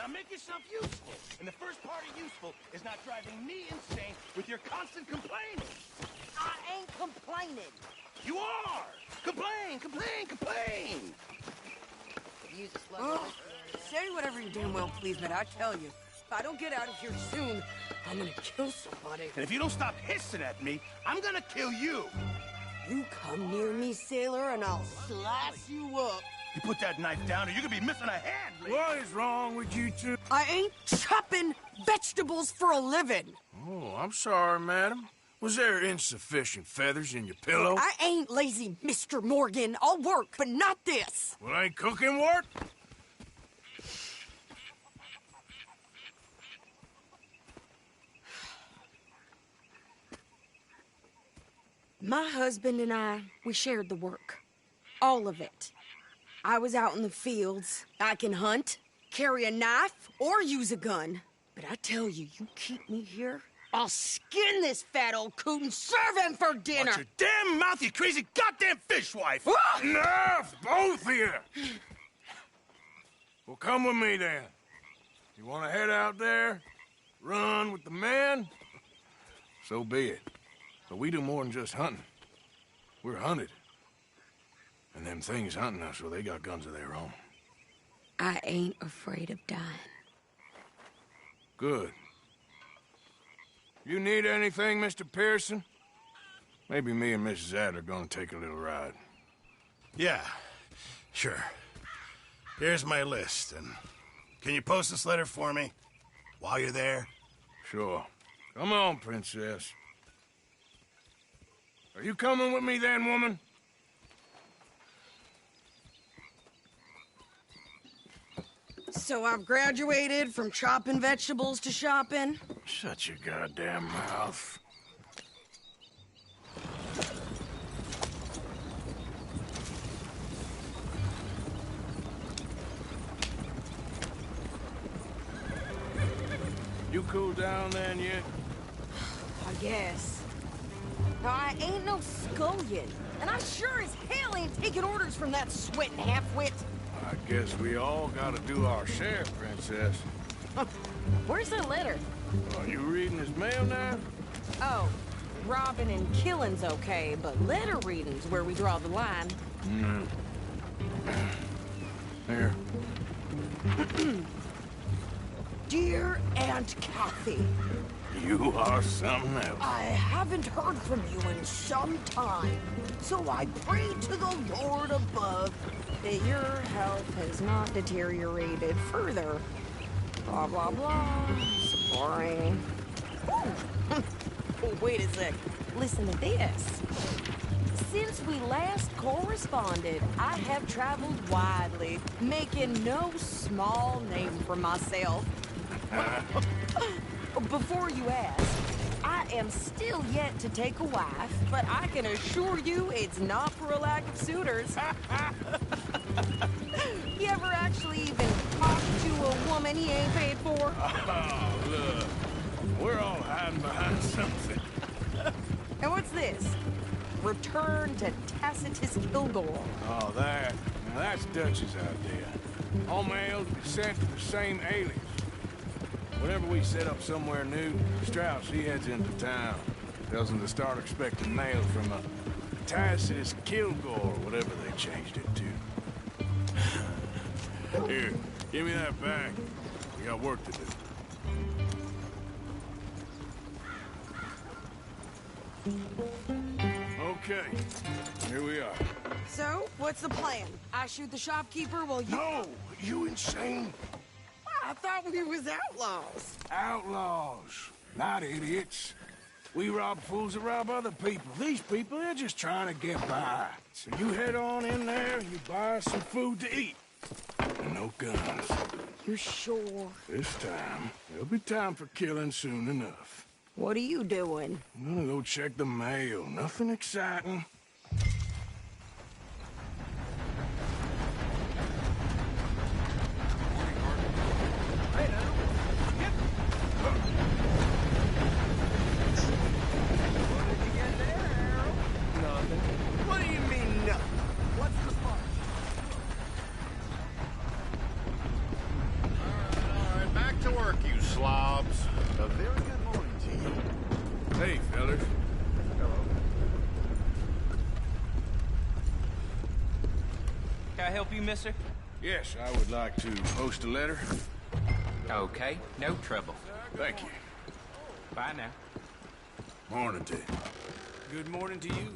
Now make yourself useful. And the first part of useful is not driving me insane with your constant complaining. I ain't complaining. You are! Complain, complain, complain! Use a slug. Oh, say whatever you damn well please, but I tell you, if I don't get out of here soon, I'm gonna kill somebody. And if you don't stop hissing at me, I'm gonna kill you. You come near me, sailor, and I'll slice you up. You put that knife down or you're gonna be missing a hand, lady. What is wrong with you two? I ain't chopping vegetables for a living. Oh, I'm sorry, madam. Was there insufficient feathers in your pillow? I ain't lazy, Mr. Morgan. I'll work, but not this. Well, ain't cooking work? My husband and I, we shared the work. All of it. I was out in the fields. I can hunt, carry a knife, or use a gun. But I tell you, you keep me here, I'll skin this fat old coot and serve him for dinner. Watch your damn mouth, you crazy goddamn fishwife! Enough, both of you! Well, come with me, then. You want to head out there, run with the men? So be it. But we do more than just hunting. We're hunted. And them things hunting us, well, they got guns of their own. I ain't afraid of dying. Good. You need anything, Mr. Pearson? Maybe me and Mrs. Adler are gonna take a little ride. Yeah, sure. Here's my list, and can you post this letter for me while you're there? Sure. Come on, princess. Are you coming with me then, woman? So I've graduated from chopping vegetables to shopping. Shut your goddamn mouth. You cool down then yet? I guess. Now, I ain't no scullion, and I sure as hell ain't taking orders from that sweating half-wit. I guess we all gotta do our share, princess. Where's the letter? Are you reading his mail now? Oh, robbing and killing's okay, but letter reading's where we draw the line. Here. Dear Aunt Kathy, You are something else. I haven't heard from you in some time, so I pray to the Lord above that your health has not deteriorated further. Blah, blah, blah. It's boring. Oh, wait a sec. Listen to this. Since we last corresponded, I have traveled widely, making no small name for myself. Before you ask, I am still yet to take a wife, but I can assure you it's not for a lack of suitors. You ever actually even talked to a woman he ain't paid for? Oh, look. We're all hiding behind something. And what's this? Return to Tacitus Kilgore. Oh, that. Now, that's Dutch's idea. All mails be sent to the same alias. Whenever we set up somewhere new, Strauss, he heads into town. Tells them to start expecting mail from a Tacitus Kilgore, whatever they changed it to. Here, give me that bag. We got work to do. Okay, here we are. So, what's the plan? I shoot the shopkeeper while you... No! You insane? I thought we was outlaws. Outlaws, not idiots. We rob fools that rob other people. These people, they're just trying to get by. So you head on in there and you buy some food to eat. And no guns. You sure? This time, there'll be time for killing soon enough. What are you doing? I'm gonna go check the mail. Nothing exciting. What do you mean, nothing? What's the fuss? All Can I help you, mister? Yes, I would like to post a letter. Okay, no trouble. Thank you. Bye now. Morning to you. Good morning to you.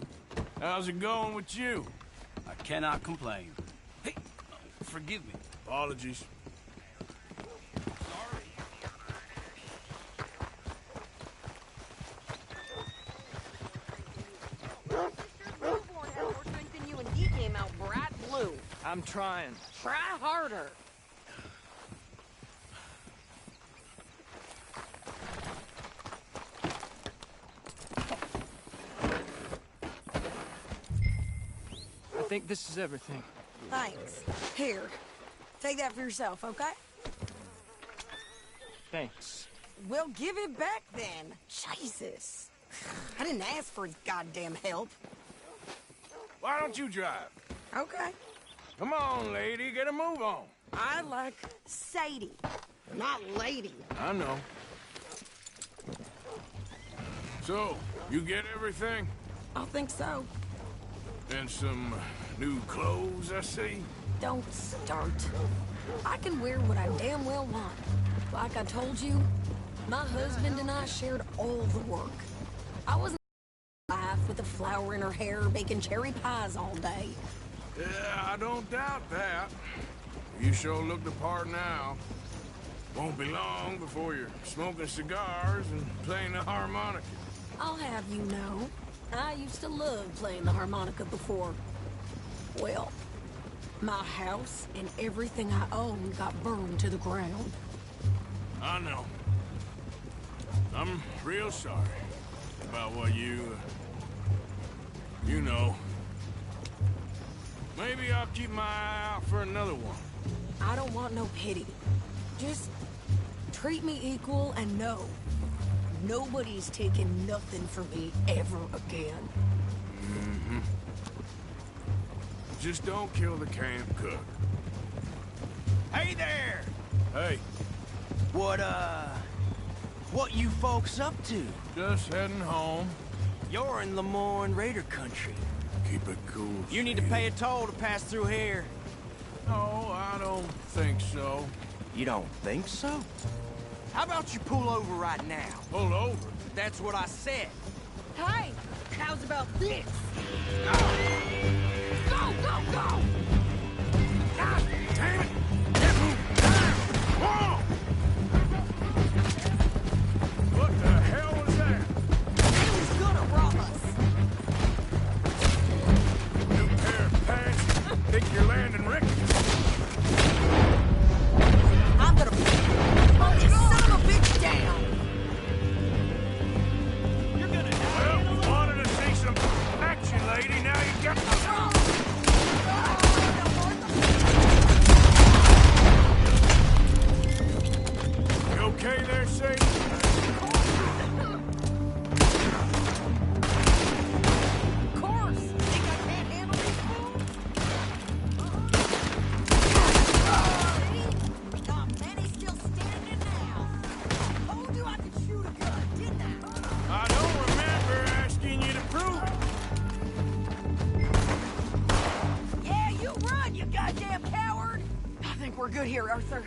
How's it going with you? I cannot complain. Hey, forgive me. Apologies. I'm trying. Try harder. I think this is everything. Thanks. Here, take that for yourself, okay? Thanks. Well, give it back then. Jesus. I didn't ask for his goddamn help. Why don't you drive? Okay. Come on, lady, get a move on. I like Sadie, not lady. I know. So, you get everything? I think so. And some new clothes, I see? Don't start. I can wear what I damn well want. Like I told you, my husband and I shared all the work. I wasn't life with a flower in her hair baking cherry pies all day. Yeah, I don't doubt that. You sure look the part now. Won't be long before you're smoking cigars and playing the harmonica. I'll have you know, I used to love playing the harmonica before. Well, my house and everything I owned got burned to the ground. I know. I'm real sorry about what you know. Maybe I'll keep my eye out for another one. I don't want no pity. Just treat me equal and know nobody's taking nothing from me ever again. Mm-hmm. Just don't kill the camp cook. Hey there! Hey, What you folks up to? just heading home. You're in Lemoyne Raider country. Keep it cool. You need to pay a toll to pass through here. No, I don't think so. You don't think so? How about you pull over right now? Pull over. That's what I said. Hey, how's about this? Go, go, go! God damn it! Whoa! What the hell was that? He was gonna rob us. New pair of pants? Think you're landing Rick? I'm gonna put this son of a bitch down. You're gonna Well, wanted to see some action, lady. Now you got You okay there, Sadie? Of course. Think I can't handle these fools? Not many still standing now. Told you I could shoot a gun, didn't I? I don't remember asking you to prove it. Yeah, you run, you goddamn coward! I think we're good here, Arthur.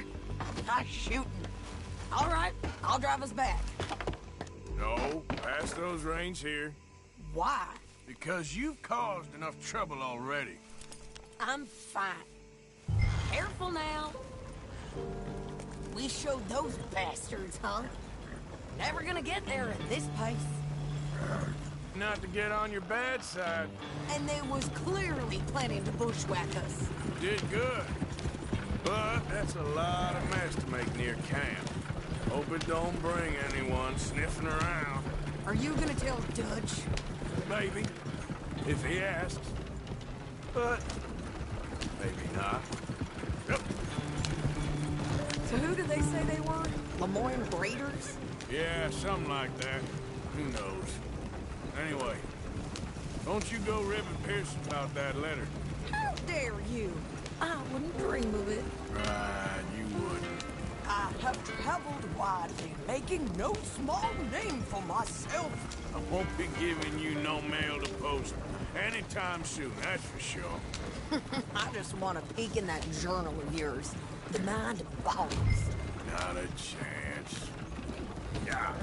Nice shooting. All right, I'll drive us back. No, pass those reins here. Why? Because you've caused enough trouble already. I'm fine. Careful now. We showed those bastards, huh? Never gonna get there at this pace. Not to get on your bad side. And they was clearly planning to bushwhack us. Did good. But that's a lot of mess to make near camp. Hope it don't bring anyone sniffing around. Are you gonna tell Dutch? Maybe. If he asks. But maybe not. Yep. So who did they say they were? Lemoyne Raiders? Yeah, something like that. Who knows? Anyway, don't you go ribbing Pearson about that letter. How dare you? I wouldn't dream of it. Right, you wouldn't. I have traveled widely, making no small name for myself. I won't be giving you no mail to post. Anytime soon, that's for sure. I just want a peek in that journal of yours. The mind boggles. Not a chance. Yeah.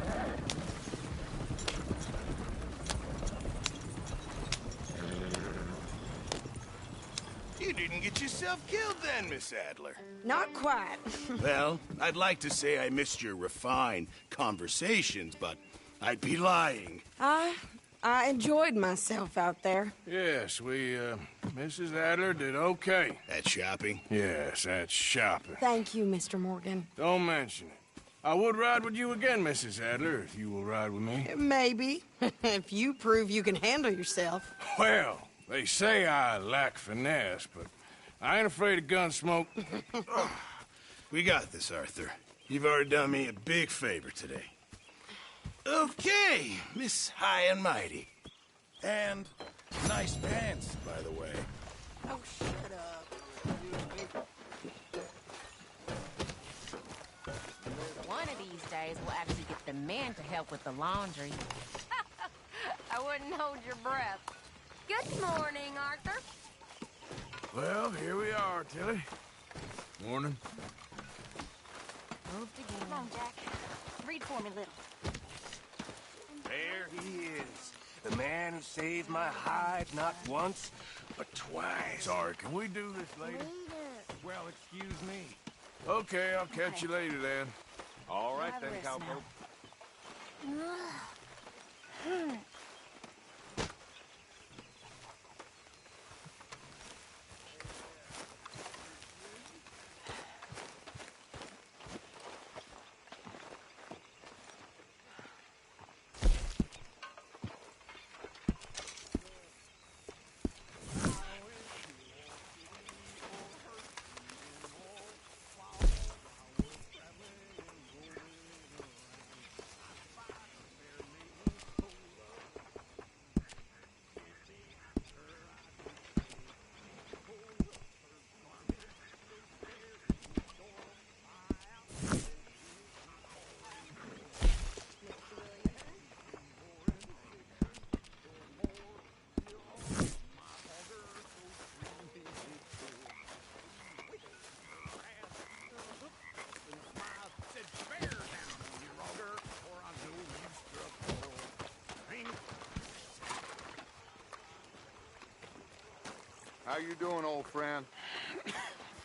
You didn't get yourself killed then, Miss Adler. Not quite. Well, I'd like to say I missed your refined conversations, but I'd be lying. I enjoyed myself out there. Yes, Mrs. Adler did okay. At shopping? Yes, that's shopping. Thank you, Mr. Morgan. Don't mention it. I would ride with you again, Mrs. Adler, if you will ride with me. Maybe. If you prove you can handle yourself. Well, they say I lack finesse, but I ain't afraid of gun smoke. We got this, Arthur. You've already done me a big favor today. Okay, Miss High and Mighty. And nice pants, by the way. Oh, shut up. One of these days, we'll actually get the men to help with the laundry. I wouldn't hold your breath. Good morning, Arthur. Well, here we are, Tilly. Morning. Moved again. Come on, Jack. Read for me, little. There he is. The man who saved my hide not once, but twice. Sorry, can we do this later? Well, excuse me. Okay, I'll catch you later then. All right Have a then, rest cowpoke. How you doing, old friend?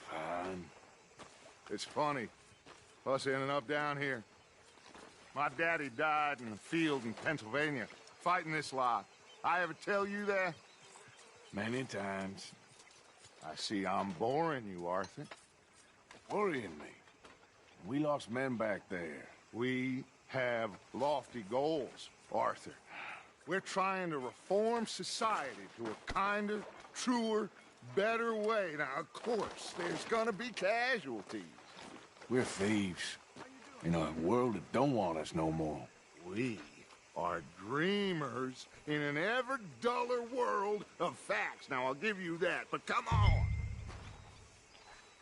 Fine. It's funny, us ending up down here. My daddy died in the field in Pennsylvania, fighting this lot. I ever tell you that? Many times. I see I'm boring you, Arthur. Worrying me. We lost men back there. We have lofty goals, Arthur. We're trying to reform society to a kinder, truer, better way. Now, of course, there's gonna be casualties. We're thieves. In a world that don't want us no more. We are dreamers in an ever duller world of facts. Now, I'll give you that, but come on.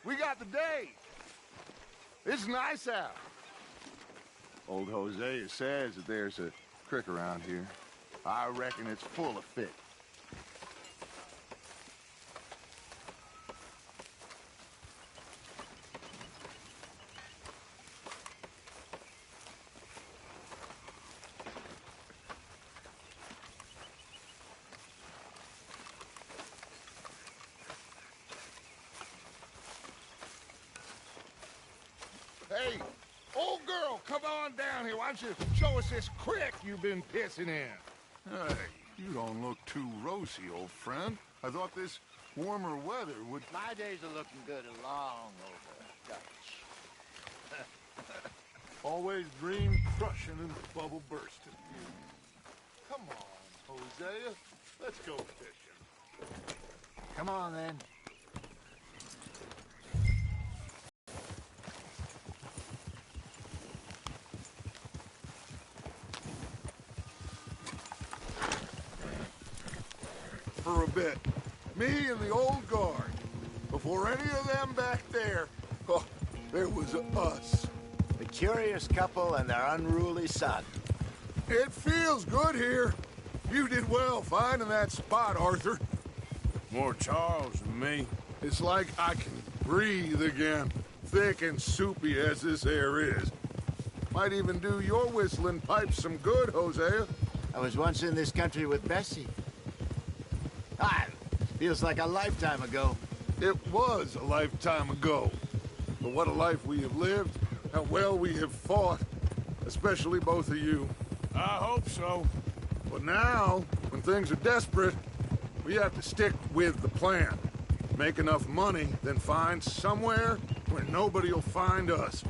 We got the day. It's nice out. Old Hosea says that there's a creek around here. I reckon it's full of fish. Hey, old girl, come on down here. Why don't you show us this creek you've been pissing in? Hey, you don't look too rosy, old friend. I thought this warmer weather would... My days are looking good and long over, Dutch. Always dream crushing and bubble bursting. Come on, Hosea. Let's go fishing. Come on, then. For a bit. Me and the old guard. Before any of them back there, oh, there was us. A curious couple and their unruly son. It feels good here. You did well finding that spot, Arthur. More Charles than me. It's like I can breathe again, thick and soupy as this air is. Might even do your whistling pipes some good, Hosea. I was once in this country with Bessie. Feels like a lifetime ago. It was a lifetime ago. But what a life we have lived, how well we have fought, especially both of you. I hope so. But now, when things are desperate, we have to stick with the plan. Make enough money, then find somewhere where nobody will find us.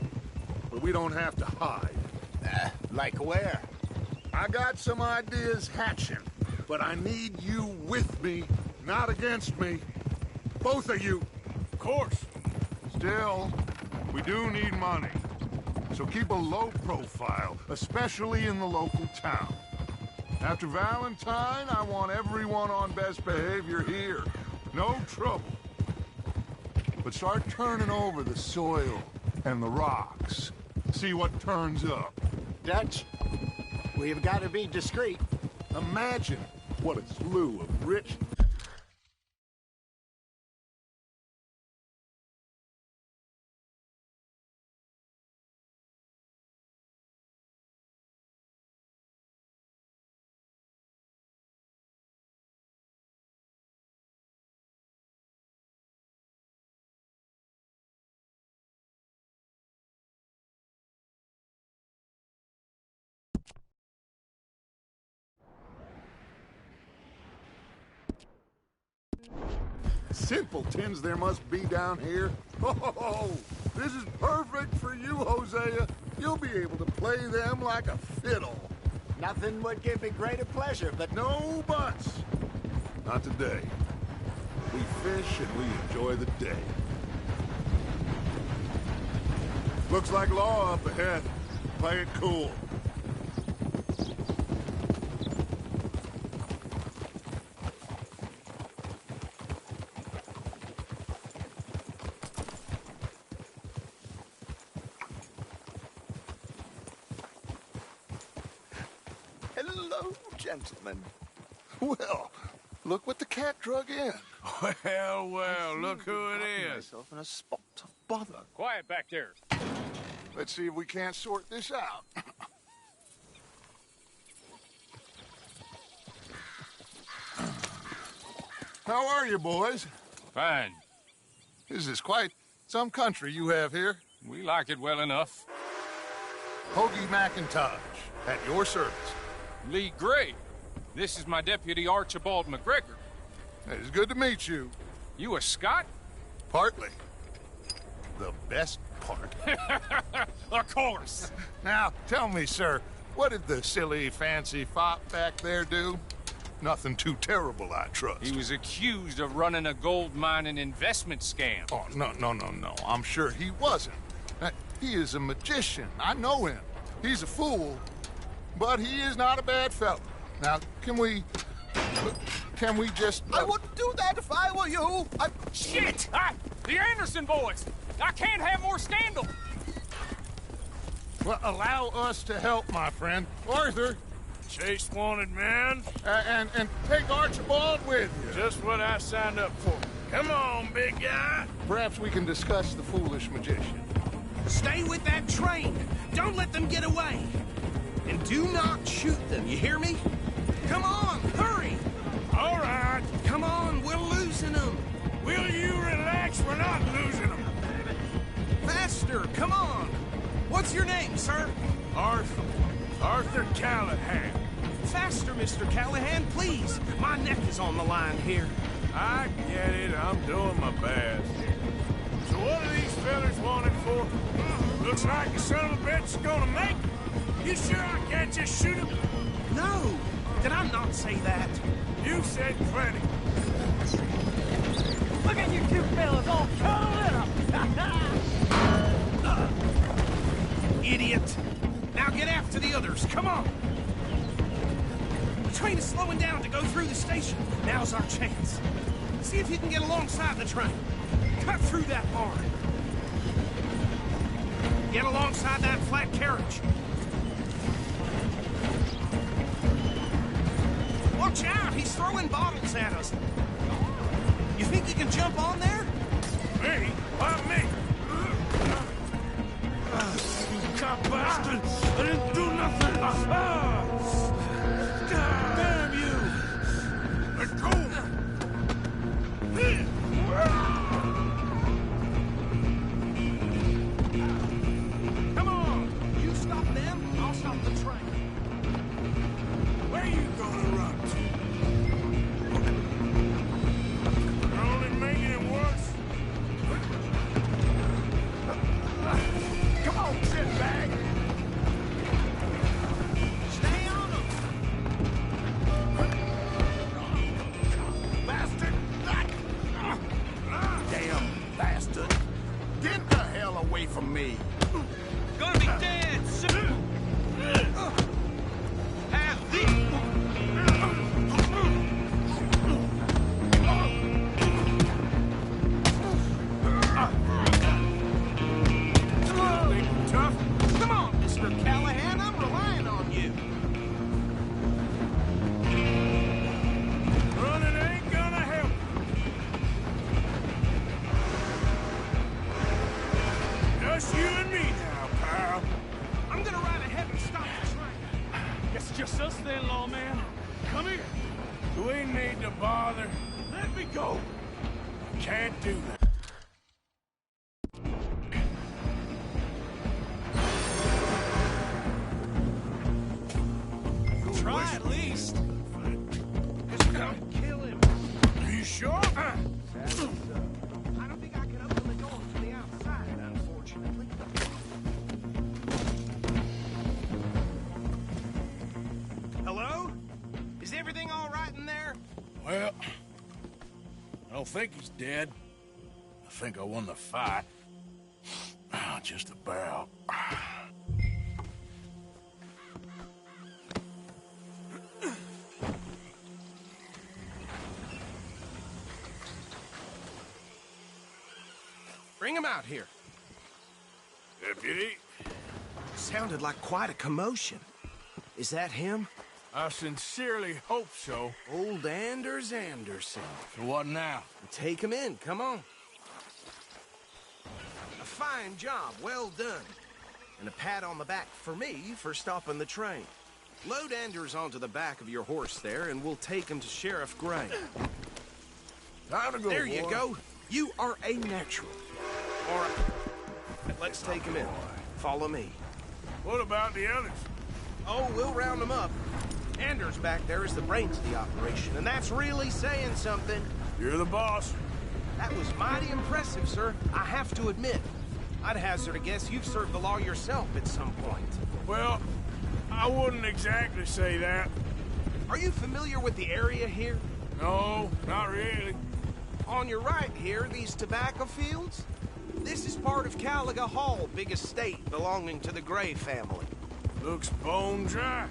Where we don't have to hide. Like where? I got some ideas hatching, but I need you with me, not against me. Both of you. Of course. Still, we do need money. So keep a low profile, especially in the local town. After Valentine, I want everyone on best behavior here. No trouble. But start turning over the soil and the rocks. See what turns up. Dutch, we've got to be discreet. Imagine what a slew of rich... simpletons there must be down here. Oh, this is perfect for you, Hosea. You'll be able to play them like a fiddle. Nothing would give me greater pleasure, but No buts. Not today. We fish and we enjoy the day. Looks like law up ahead. Play it cool. Hello, gentlemen. Well, look what the cat drug in. Well, look who it is. Myself in a spot of bother. Quiet back there. Let's see if we can't sort this out. How are you, boys? Fine. This is quite some country you have here. We like it well enough. Hoagie McIntosh, at your service. Lee Gray. This is my deputy, Archibald McGregor. It's good to meet you. You a Scot? Partly. The best part. Of course. Now, tell me, sir, what did the silly, fancy fop back there do? Nothing too terrible, I trust. He was accused of running a gold mining investment scam. Oh, no. I'm sure he wasn't. He is a magician. I know him. He's a fool, but he is not a bad fellow. Now, can we just... I wouldn't do that if I were you. Shit! The Anderson boys! I can't have more scandal! Well, allow us to help, my friend. Arthur. Chase wanted man. And take Archibald with you. Just what I signed up for. Come on, big guy. Perhaps we can discuss the foolish magician. Stay with that train. Don't let them get away. And do not shoot them, you hear me? Come on, hurry! All right. Come on, we're losing them. Will you relax? We're not losing them. Faster, come on. What's your name, sir? Arthur Callahan. Faster, Mr. Callahan, please. My neck is on the line here. I get it. I'm doing my best. So what are these fellas wanted for? Looks like the son of a bitch is gonna make it. You sure I can't just shoot him? No, did I not say that? You said plenty. Look at you two fellas all cuddled up! Idiot. Now get after the others, come on. The train is slowing down to go through the station. Now's our chance. See if you can get alongside the train. Cut through that barn. Get alongside that flat carriage. Watch out! He's throwing bottles at us. You think you can jump on there? Me? Why me? You cop bastard! I didn't do nothing! Damn you! Let go! Come on! You stop them, I'll stop the train. Where you gonna run to? You're only making it worse. Come on, shitbag! Stay on them! Bastard! Damn bastard! Get the hell away from me! Gonna be dead soon! Have these! Tough? Come on, Mr. Callahan, I'm relying on you. Running ain't gonna help. Just you and me now, pal. I'm gonna ride ahead and stop the train. It's just us then, lawman. Come here. Do we need to bother? Let me go. Can't do that. Try at least. Just don't kill him. Are you sure? I don't think I can open the door from the outside, unfortunately. Hello? Is everything all right in there? Well, I don't think he's dead. I think I won the fight. Just about. Bring him out here. Deputy, Sounded like quite a commotion. Is that him? I sincerely hope so. Old Anders Anderson. So what now? Take him in, come on. A fine job, well done. And a pat on the back for me for stopping the train. Load Anders onto the back of your horse there, and we'll take him to Sheriff Gray. Time to go, There you boy. go. You are a natural. All right, let's take him in. Follow me. What about the others? Oh, we'll round them up. Anders back there is the brains of the operation, and that's really saying something. You're the boss. That was mighty impressive, sir. I have to admit. I'd hazard a guess you've served the law yourself at some point. Well, I wouldn't exactly say that. Are you familiar with the area here? No, not really. On your right here, these tobacco fields? This is part of Caliga Hall, big estate belonging to the Gray family. Looks bone dry.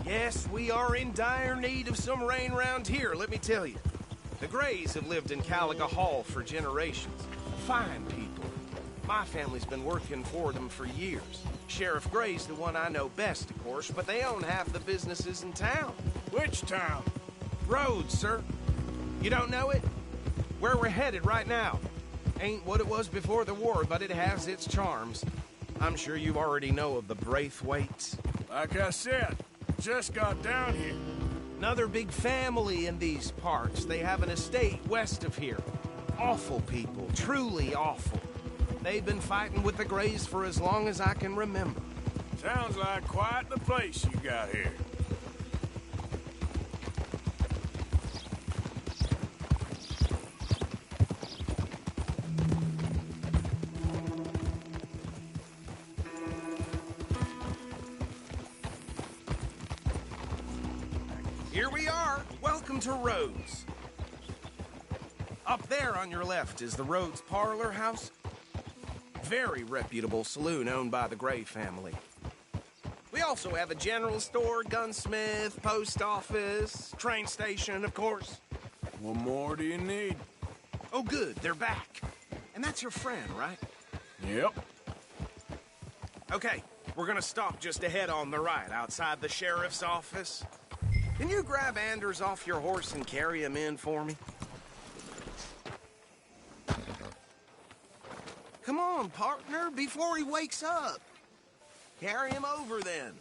Yes, we are in dire need of some rain round here, let me tell you. The Grays have lived in Caliga Hall for generations. Fine people. My family's been working for them for years. Sheriff Gray's the one I know best, of course, but they own half the businesses in town. Which town? Rhodes, sir. You don't know it? Where we're headed right now. Ain't what it was before the war, but it has its charms. I'm sure you already know of the Braithwaites. Like I said, just got down here. Another big family in these parts. They have an estate west of here. Awful people, truly awful. They've been fighting with the Grays for as long as I can remember. Sounds like quite the place you got here. Here we are. Welcome to Rhodes. Up there on your left is the Rhodes Parlor House. Very reputable saloon owned by the Gray family. We also have a general store, gunsmith, post office, train station, of course. What more do you need? Oh, good, they're back. And that's your friend, right? Yep. Okay, we're gonna stop just ahead on the right, outside the sheriff's office. Can you grab Anders off your horse and carry him in for me? Come on, partner, before he wakes up. Carry him over, then.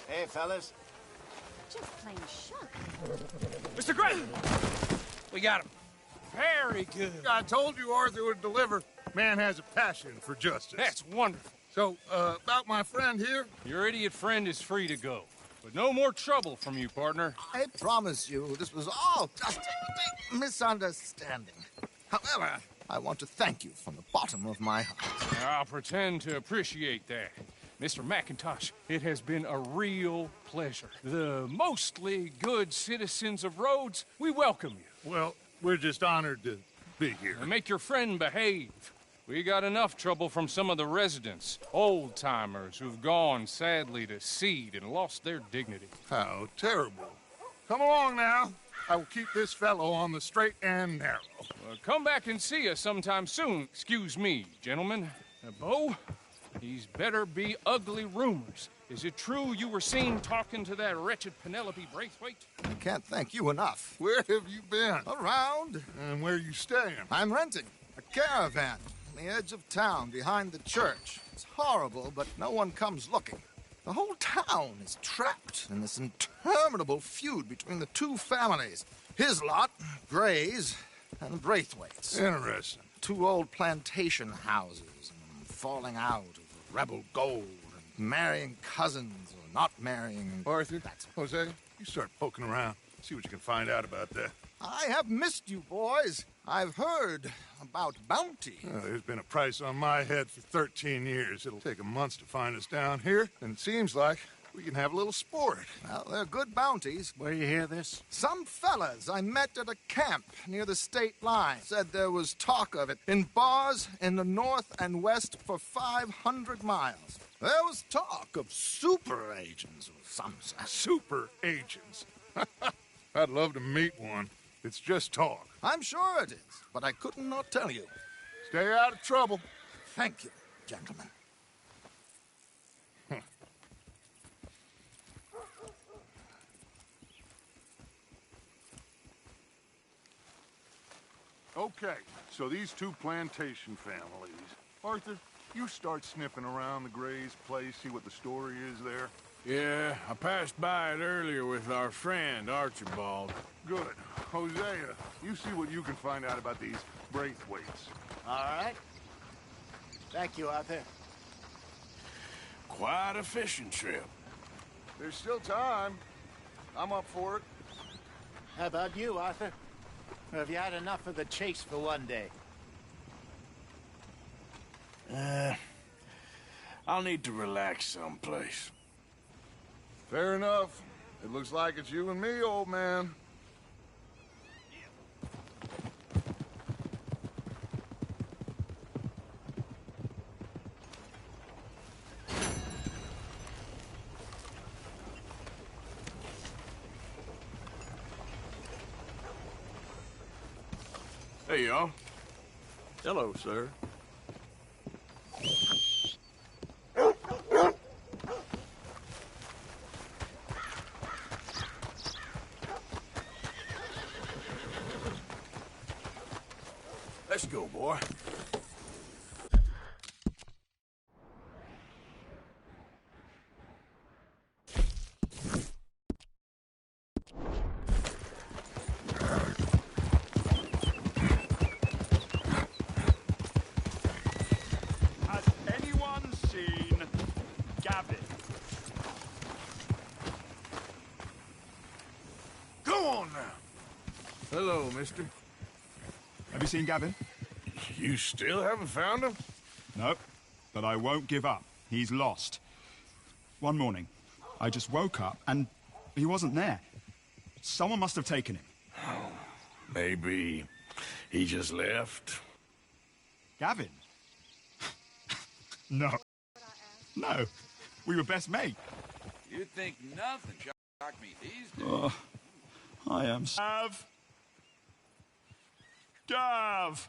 Hey, fellas. Just plain shock. Mr. Gray! We got him. Very good. I told you Arthur would deliver. Man has a passion for justice. That's wonderful. So, about my friend here? Your idiot friend is free to go. But no more trouble from you, partner. I promise you, this was all just a big misunderstanding. However, I want to thank you from the bottom of my heart. I'll pretend to appreciate that. Mr. McIntosh, it has been a real pleasure. The mostly good citizens of Rhodes, we welcome you. Well, we're just honored to be here. And make your friend behave. We got enough trouble from some of the residents, old-timers who've gone, sadly, to seed and lost their dignity. How terrible. Come along now. I will keep this fellow on the straight and narrow. Well, come back and see us sometime soon. Excuse me, gentlemen. Bo, these better be ugly rumors. Is it true you were seen talking to that wretched Penelope Braithwaite? I can't thank you enough. Where have you been? Around. And where are you staying? I'm renting a caravan on the edge of town behind the church. It's horrible, but no one comes looking. The whole town is trapped in this interminable feud between the two families. His lot, Gray's, and Braithwaite's. Interesting. Two old plantation houses, and falling out of rebel gold, and marrying cousins or not marrying. Arthur, Jose, you start poking around. See what you can find out about that. I have missed you, boys. I've heard about bounty. There's been a price on my head for 13 years. It'll take a month to find us down here, and it seems like we can have a little sport. Well, they're good bounties. Where you hear this? Some fellas I met at a camp near the state line said there was talk of it in bars in the north and west for 500 miles. There was talk of super agents or some such. Super agents? I'd love to meet one. It's just talk. I'm sure it is, but I couldn't not tell you. Stay out of trouble. Thank you, gentlemen. Okay, so these two plantation families. Arthur, you start sniffing around the Gray's place, see what the story is there. Yeah, I passed by it earlier with our friend, Archibald. Good. Hosea, you see what you can find out about these Braithwaites. All right. Thank you, Arthur. Quite a fishing trip. There's still time. I'm up for it. How about you, Arthur? Or have you had enough of the chase for one day? I'll need to relax someplace. Fair enough. It looks like it's you and me, old man. Hey, y'all. Hello, sir. Let's go, boy. Has anyone seen Gavin? Go on now. Hello, mister. Have you seen Gavin? You still haven't found him? No, but I won't give up. He's lost. One morning, I just woke up and he wasn't there. Someone must have taken him. Maybe he just left. Gavin? No. No. We were best mates. You'd think nothing shocked me these days. Oh, I am... Gav!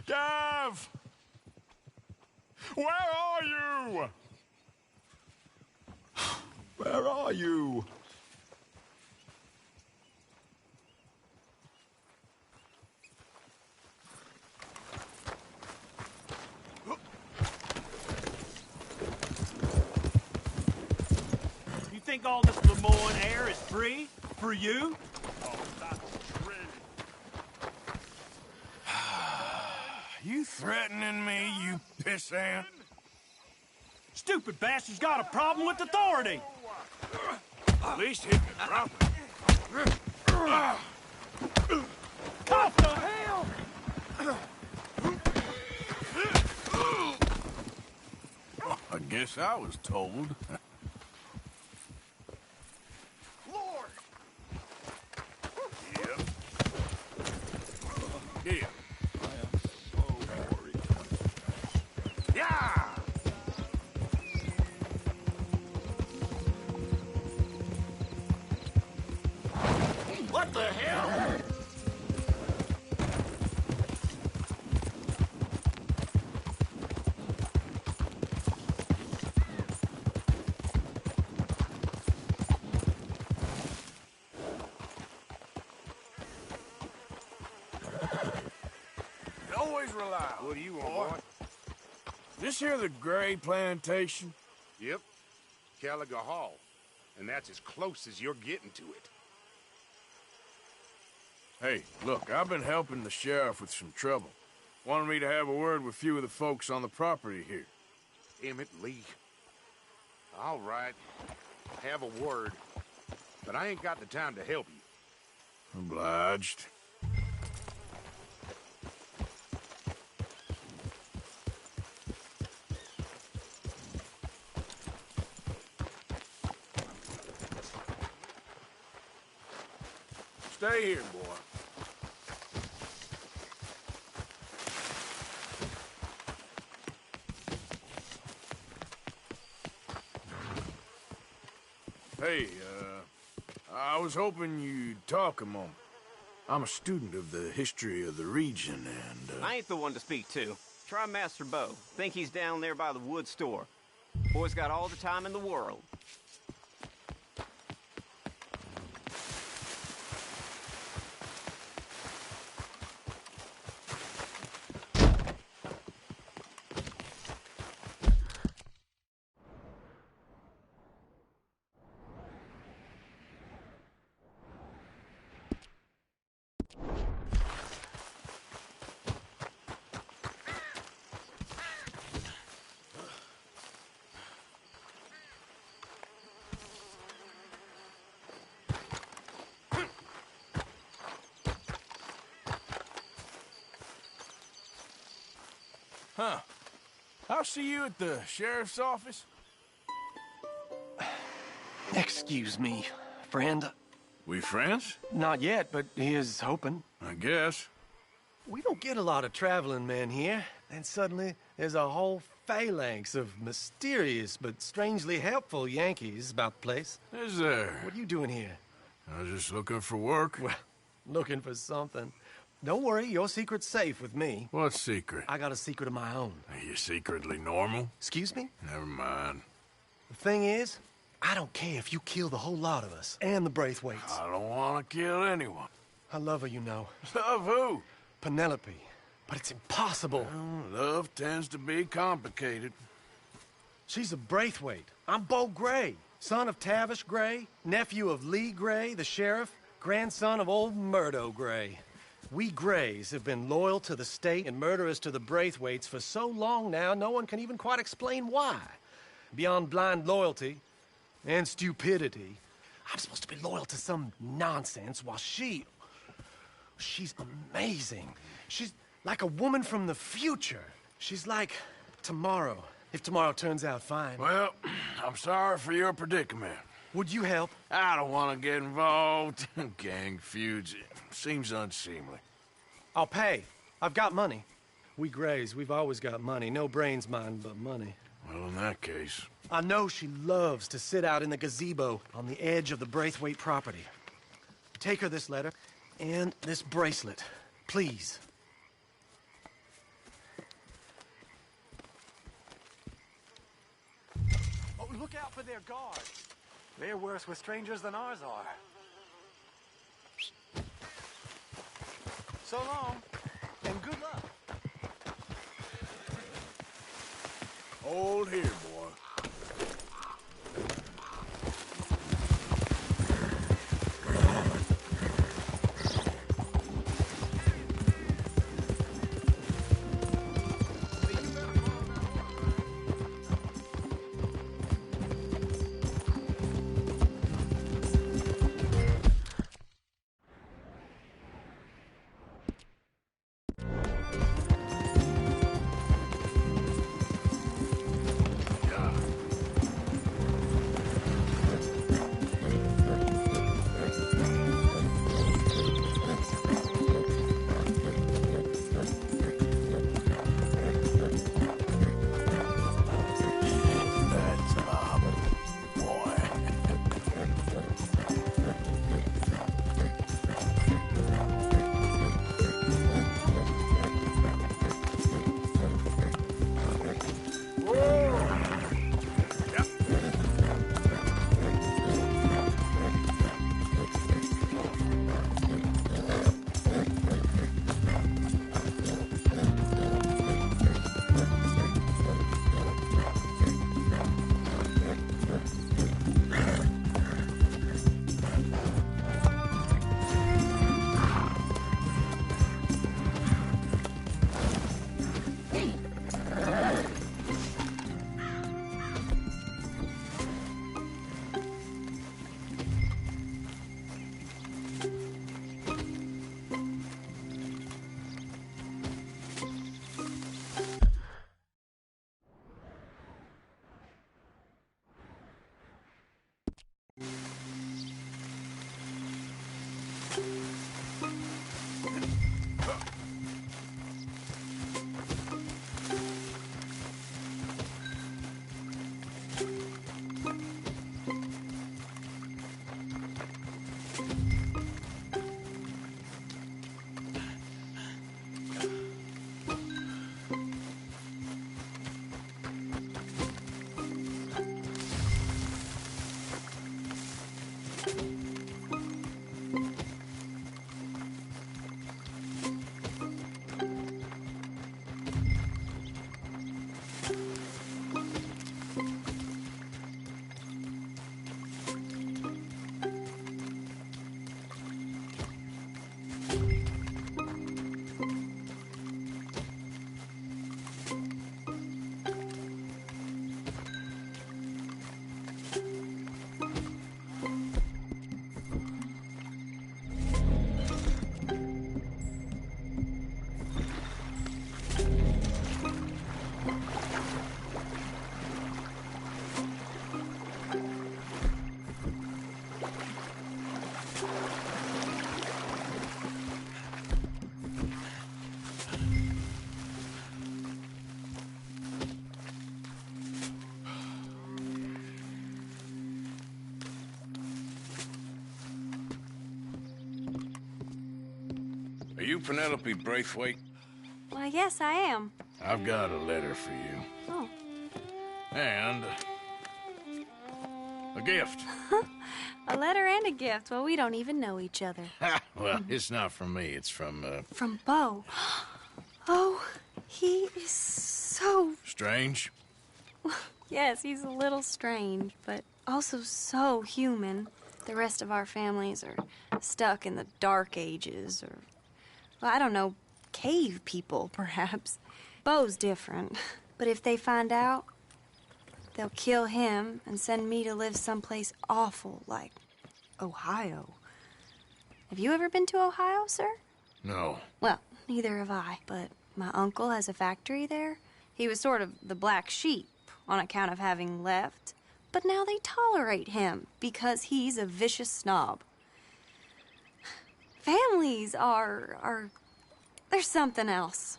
Gav! Where are you? Where are you? You think all this Lemoyne air is free? For you? You threatening me, you pissant? Stupid bastard's got a problem with authority. At least hit me properly. What the hell? I guess I was told. Lord! Yep. Yeah. Yeah! What the hell? Always reliable. What do you want, boy? This here the Gray Plantation? Yep. Caliga Hall. And that's as close as you're getting to it. Hey, look, I've been helping the sheriff with some trouble. Wanted me to have a word with a few of the folks on the property here. Emmett Lee. All right. Have a word. But I ain't got the time to help you. Obliged. Stay here, boy. Hey, I was hoping you'd talk a moment. I'm a student of the history of the region, and, I ain't the one to speak to. Try Master Bo. Think he's down there by the wood store. Boy's got all the time in the world. Huh. I'll see you at the sheriff's office. Excuse me, friend. We friends? Not yet, but he is hoping. I guess. We don't get a lot of traveling men here. Then suddenly, there's a whole phalanx of mysterious but strangely helpful Yankees about the place. Is there? What are you doing here? I was just looking for work. Well, looking for something. Don't worry, your secret's safe with me. What secret? I got a secret of my own. Are you secretly normal? Excuse me? Never mind. The thing is, I don't care if you kill the whole lot of us, and the Braithwaites. I don't want to kill anyone. I love her, you know. Love who? Penelope. But it's impossible. Well, love tends to be complicated. She's a Braithwaite. I'm Bo Gray, son of Tavish Gray, nephew of Lee Gray, the sheriff, grandson of old Murdo Gray. We Grays have been loyal to the state and murderous to the Braithwaites for so long now, no one can even quite explain why. Beyond blind loyalty and stupidity, I'm supposed to be loyal to some nonsense while she's amazing. She's like a woman from the future. She's like tomorrow, if tomorrow turns out fine. Well, I'm sorry for your predicament. Would you help? I don't want to get involved. Gang feuds. Seems unseemly. I'll pay. I've got money. We Grays, we've always got money. No brains, mind, but money. Well, in that case... I know she loves to sit out in the gazebo on the edge of the Braithwaite property. Take her this letter and this bracelet, please. Oh, look out! for their guard. They're worse with strangers than ours are. So long, and good luck. Hold here, boy. Are you Penelope Braithwaite? Why, yes, I am. I've got a letter for you. Oh. And a gift. A letter and a gift. Well, we don't even know each other. Well, it's not from me. It's from, From Bo. Oh, he is so... Strange? Yes, he's a little strange, but also so human. The rest of our families are stuck in the Dark Ages, or, well, I don't know, cave people, perhaps. Bo's different, but if they find out, they'll kill him and send me to live someplace awful like Ohio. Have you ever been to Ohio, sir? No. Well, neither have I, but my uncle has a factory there. He was sort of the black sheep on account of having left, but now they tolerate him because he's a vicious snob. Families are there's something else.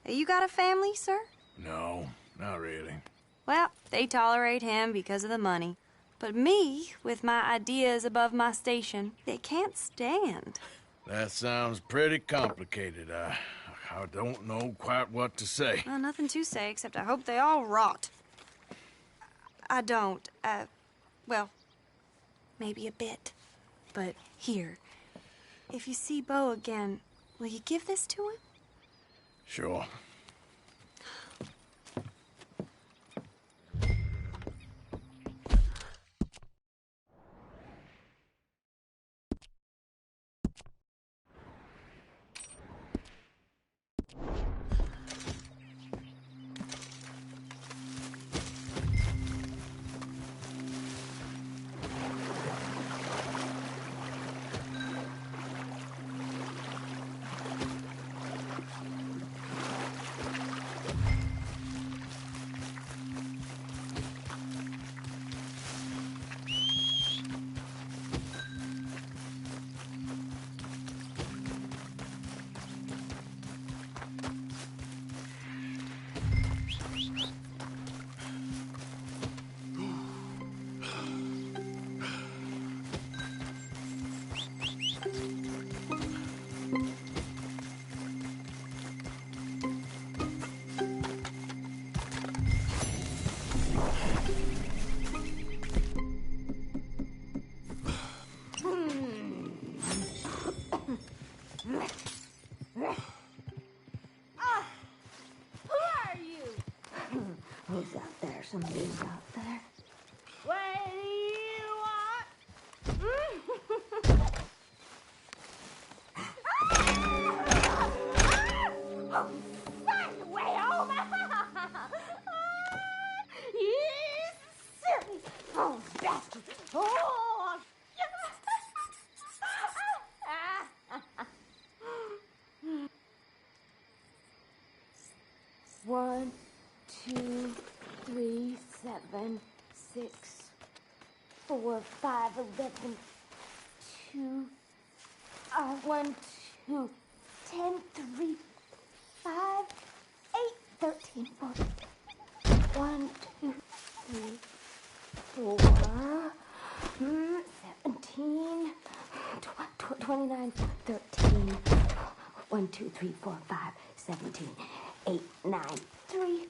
You got a family, sir? No, not really. Well, they tolerate him because of the money. But me, with my ideas above my station, they can't stand. That sounds pretty complicated. I don't know quite what to say. Well, nothing to say, except I hope they all rot. I don't. Well, maybe a bit. But here, if you see Bo again, will you give this to him? Sure. Who's out there? Somebody's out there. What do you want? Find a way home! You silly oh, bastard! Oh! 1, 2, 3, 7, 6, 4, 5, 11, 2, 1, 2, 10, 3, 5, 8, 13, 14. 1, 2, 3, 4, 17, 29, 13. 1, 2, 3, 4, 5, 17, 8, 9, 3.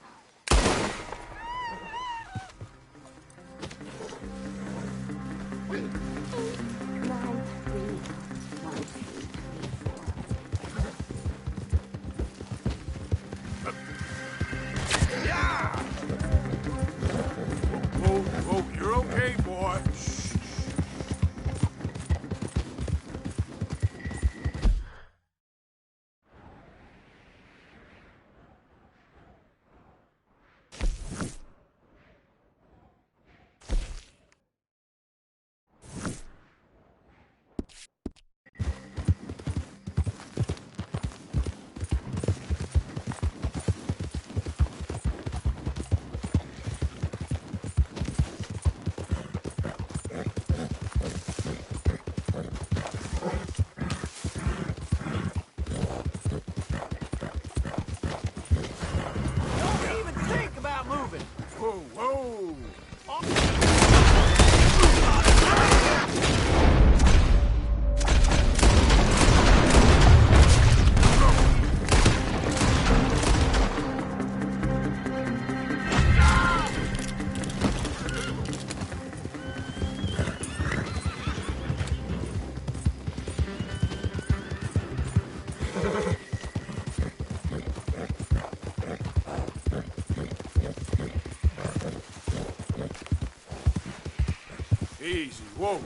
Oh, you're okay, boy. Easy, whoa.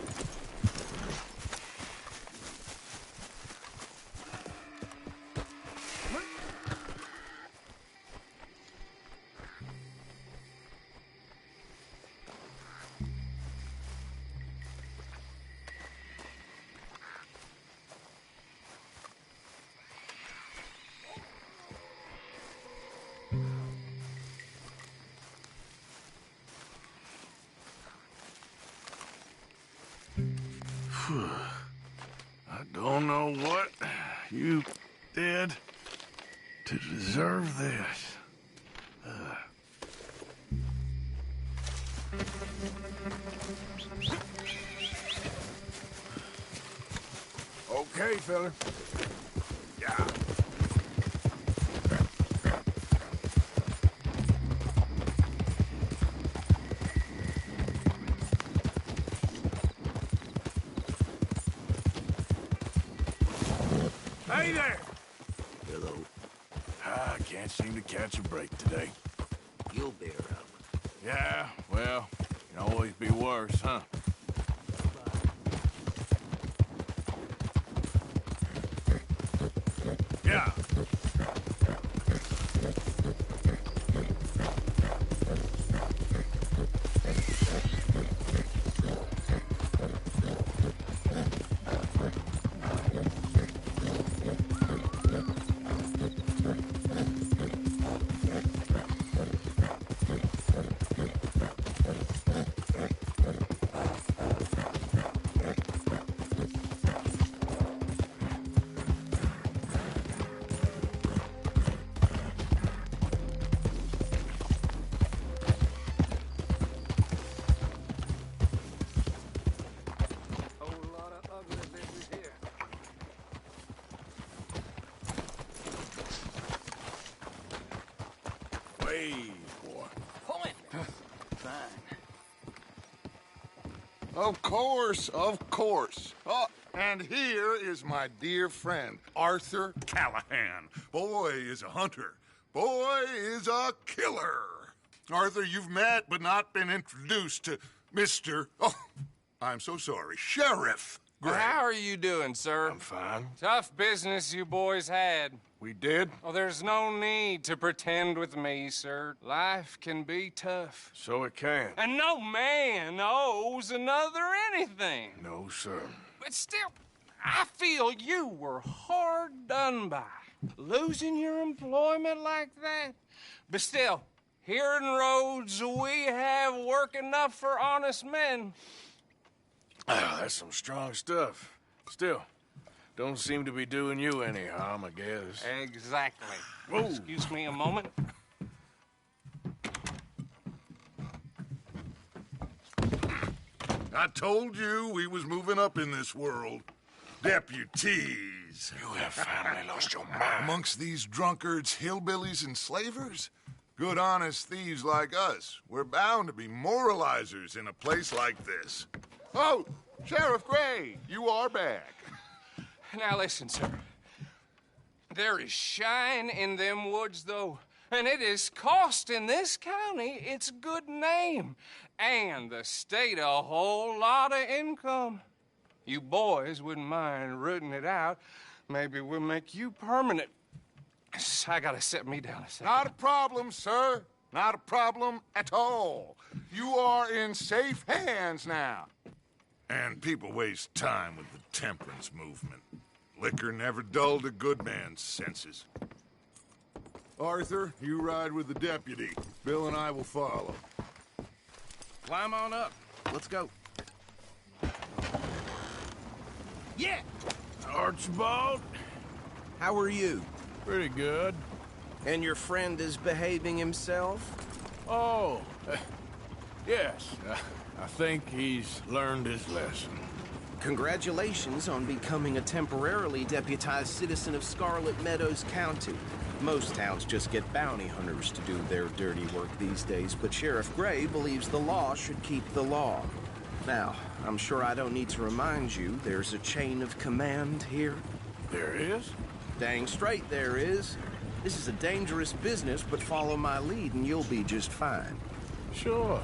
I don't know what you did to deserve this. Okay, fella. Yeah. Hey there! Hello. I can't seem to catch a break today. You'll bear up. Yeah, well, can always be worse, huh? Yeah. Hey, boy. Point. Fine. Of course, of course. Oh, and here is my dear friend, Arthur Callahan. Boy is a hunter. Boy is a killer. Arthur, you've met but not been introduced to Mr. Oh, I'm so sorry, Sheriff Gray. How are you doing, sir? I'm fine. Tough business you boys had. We did? Oh, there's no need to pretend with me, sir. Life can be tough. So it can. And no man owes another anything. No, sir. But still, I feel you were hard done by. Losing your employment like that. But still, here in Rhodes, we have work enough for honest men. Ah, that's some strong stuff. Still, don't seem to be doing you any harm, I guess. Exactly. Whoa. Excuse me a moment. I told you we was moving up in this world. Deputies. You have finally lost your mind. Amongst these drunkards, hillbillies, and slavers? Good, honest thieves like us. We're bound to be moralizers in a place like this. Oh, Sheriff Gray, you are back. Now listen, sir. There is shine in them woods, though, and it is costing this county its good name and the state a whole lot of income. You boys wouldn't mind rooting it out. Maybe we'll make you permanent. I gotta sit me down a second. Not a problem, sir. Not a problem at all. You are in safe hands now. And people waste time with the temperance movement. Liquor never dulled a good man's senses. Arthur, you ride with the deputy. Bill and I will follow. Climb on up. Let's go. Yeah! Archibald? How are you? Pretty good. And your friend is behaving himself? Oh, yes. I think he's learned his lesson. Congratulations on becoming a temporarily deputized citizen of Scarlet Meadows County. Most towns just get bounty hunters to do their dirty work these days, but Sheriff Gray believes the law should keep the law. Now, I'm sure I don't need to remind you there's a chain of command here. There is? Dang straight there is. This is a dangerous business, but follow my lead and you'll be just fine. Sure.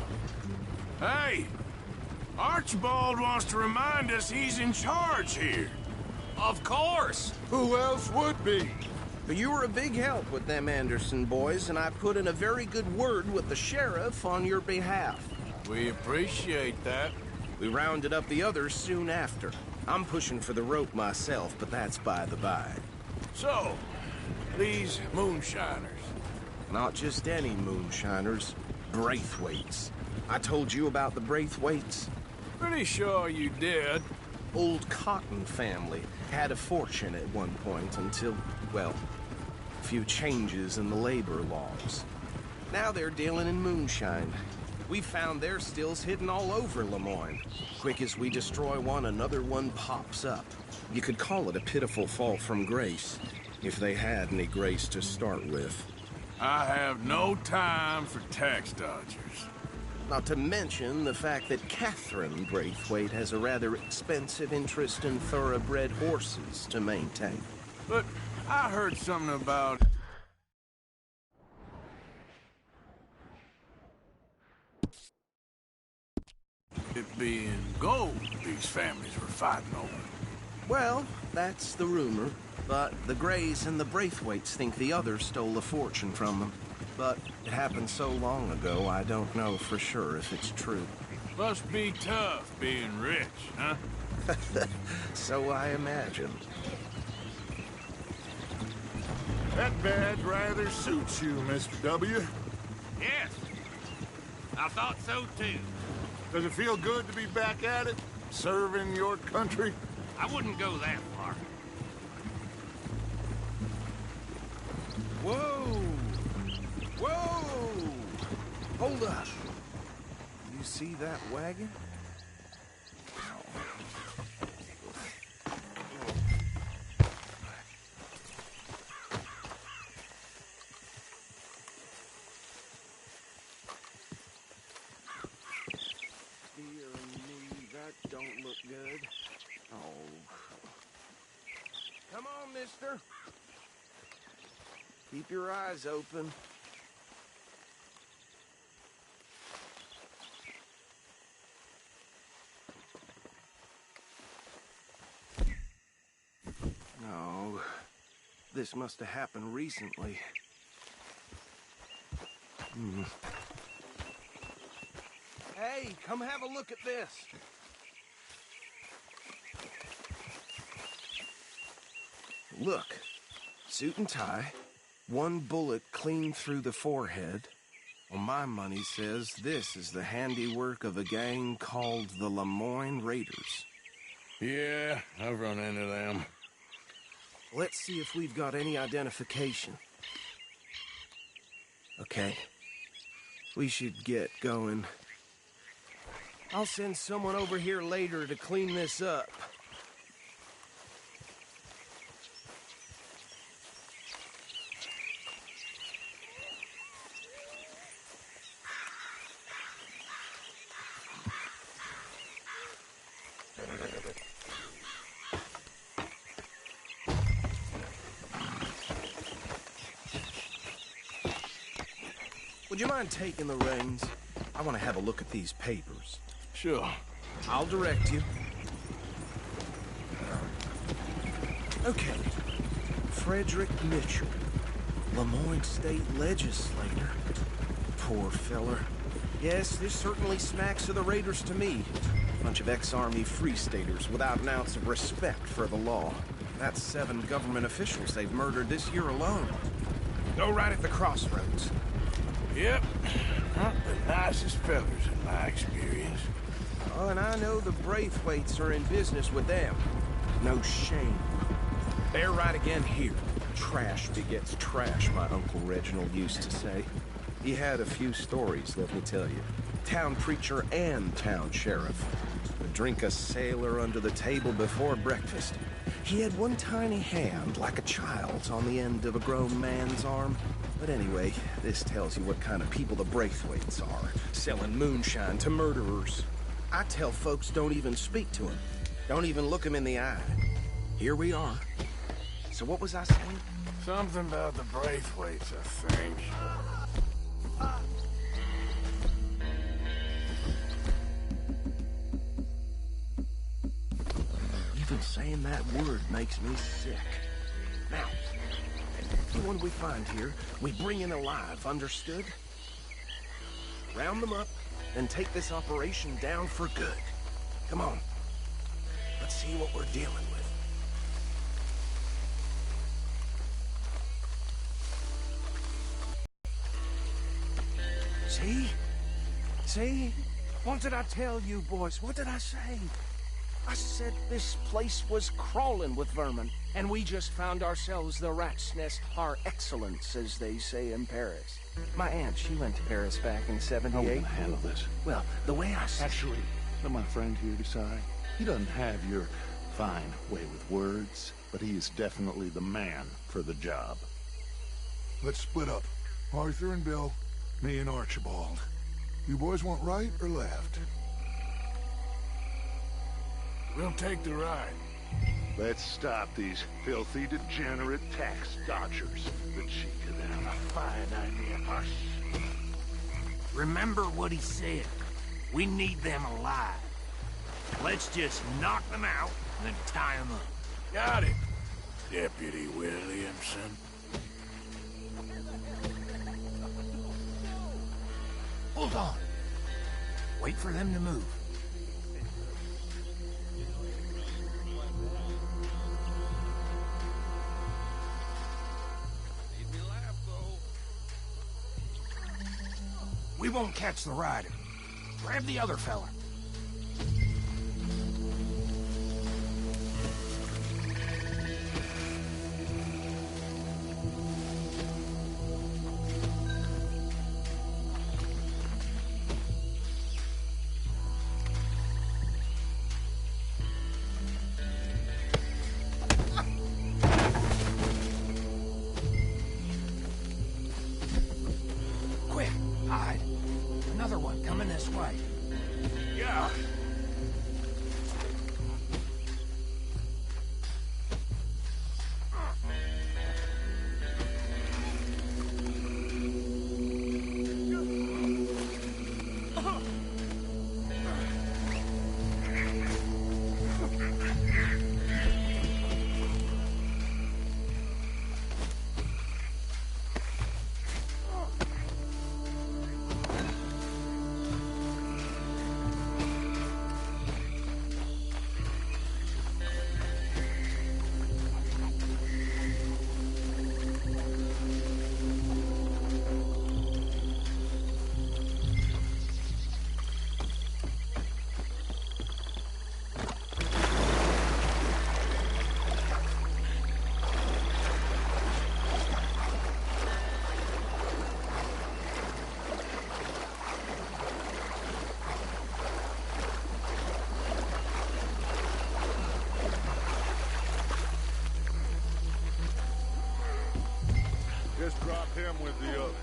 Hey! Archibald wants to remind us he's in charge here. Of course! Who else would be? But you were a big help with them Anderson boys, and I put in a very good word with the sheriff on your behalf. We appreciate that. We rounded up the others soon after. I'm pushing for the rope myself, but that's by the by. So, these moonshiners. Not just any moonshiners, Braithwaites. I told you about the Braithwaites? Pretty sure you did. Old Cotton family had a fortune at one point until, well, a few changes in the labor laws. Now they're dealing in moonshine. We've found their stills hidden all over Lemoyne. Quick as we destroy one, another one pops up. You could call it a pitiful fall from grace, if they had any grace to start with. I have no time for tax dodgers. Not to mention the fact that Catherine Braithwaite has a rather expensive interest in thoroughbred horses to maintain. But I heard something about it being gold these families were fighting over. Well, that's the rumor. But the Greys and the Braithwaites think the others stole a fortune from them. But it happened so long ago, I don't know for sure if it's true. Must be tough being rich, huh? So I imagine. That badge rather suits you, Mr. W. Yes. I thought so, too. Does it feel good to be back at it? Serving your country? I wouldn't go that far. Whoa! Whoa! Hold up. You see that wagon? Dear me, that don't look good. Oh. Come on, mister. Keep your eyes open. No. This must have happened recently. Hey, come have a look at this. Look. Suit and tie. One bullet clean through the forehead. Well, my money says this is the handiwork of a gang called the Lemoyne Raiders. Yeah, I've run into them. Let's see if we've got any identification. Okay. We should get going. I'll send someone over here later to clean this up. Would you mind taking the reins? I want to have a look at these papers. Sure. I'll direct you. Okay. Frederick Mitchell, Lemoyne State Legislator. Poor feller. Yes, this certainly smacks of the Raiders to me. Bunch of ex-Army Free Staters without an ounce of respect for the law. That's 7 government officials they've murdered this year alone. Go right at the crossroads. Yep. Not the nicest fellers in my experience. Oh, and I know the Braithwaites are in business with them. No shame. They're right again here. Trash begets trash, my Uncle Reginald used to say. He had a few stories, let me tell you. Town preacher and town sheriff. Would drink a sailor under the table before breakfast. He had one tiny hand, like a child's, on the end of a grown man's arm. But anyway, this tells you what kind of people the Braithwaites are. Selling moonshine to murderers. I tell folks don't even speak to them. Don't even look them in the eye. Here we are. So what was I saying? Something about the Braithwaites, I think. Even saying that word makes me sick. Now, anyone we find here, we bring in alive, understood? Round them up, and take this operation down for good. Come on. Let's see what we're dealing with. See? See? What did I tell you, boys? What did I say? I said this place was crawling with vermin, and we just found ourselves the rat's nest par excellence, as they say in Paris. My aunt, she went to Paris back in '78. How are we gonna handle this? Well, the way I see... Actually, let my friend here decide. He doesn't have your fine way with words, but he is definitely the man for the job. Let's split up. Arthur and Bill, me and Archibald. You boys want right or left? We'll take the ride. Let's stop these filthy, degenerate tax dodgers. The cheek of them, a fine idea. Hush. Remember what he said. We need them alive. Let's just knock them out and then tie them up. Got it, Deputy Williamson. Hold on. Wait for them to move. We won't catch the rider. Grab the other fella. Quick, hide. Another one coming this way. Yeah. Just drop him with the others.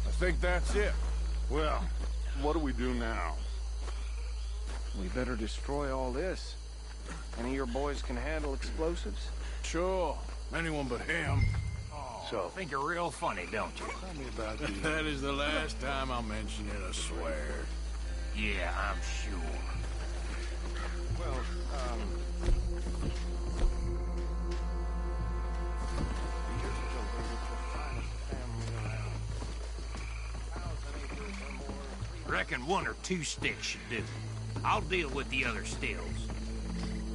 I think that's it. Well, what do we do now? We better destroy all this. Any of your boys can handle explosives? Sure. Anyone but him. So, Think you're real funny, don't you? tell me about the... That is the last time I mention it, I swear. Yeah, I'm sure. Well, Reckon one or two sticks should do. I'll deal with the other stills.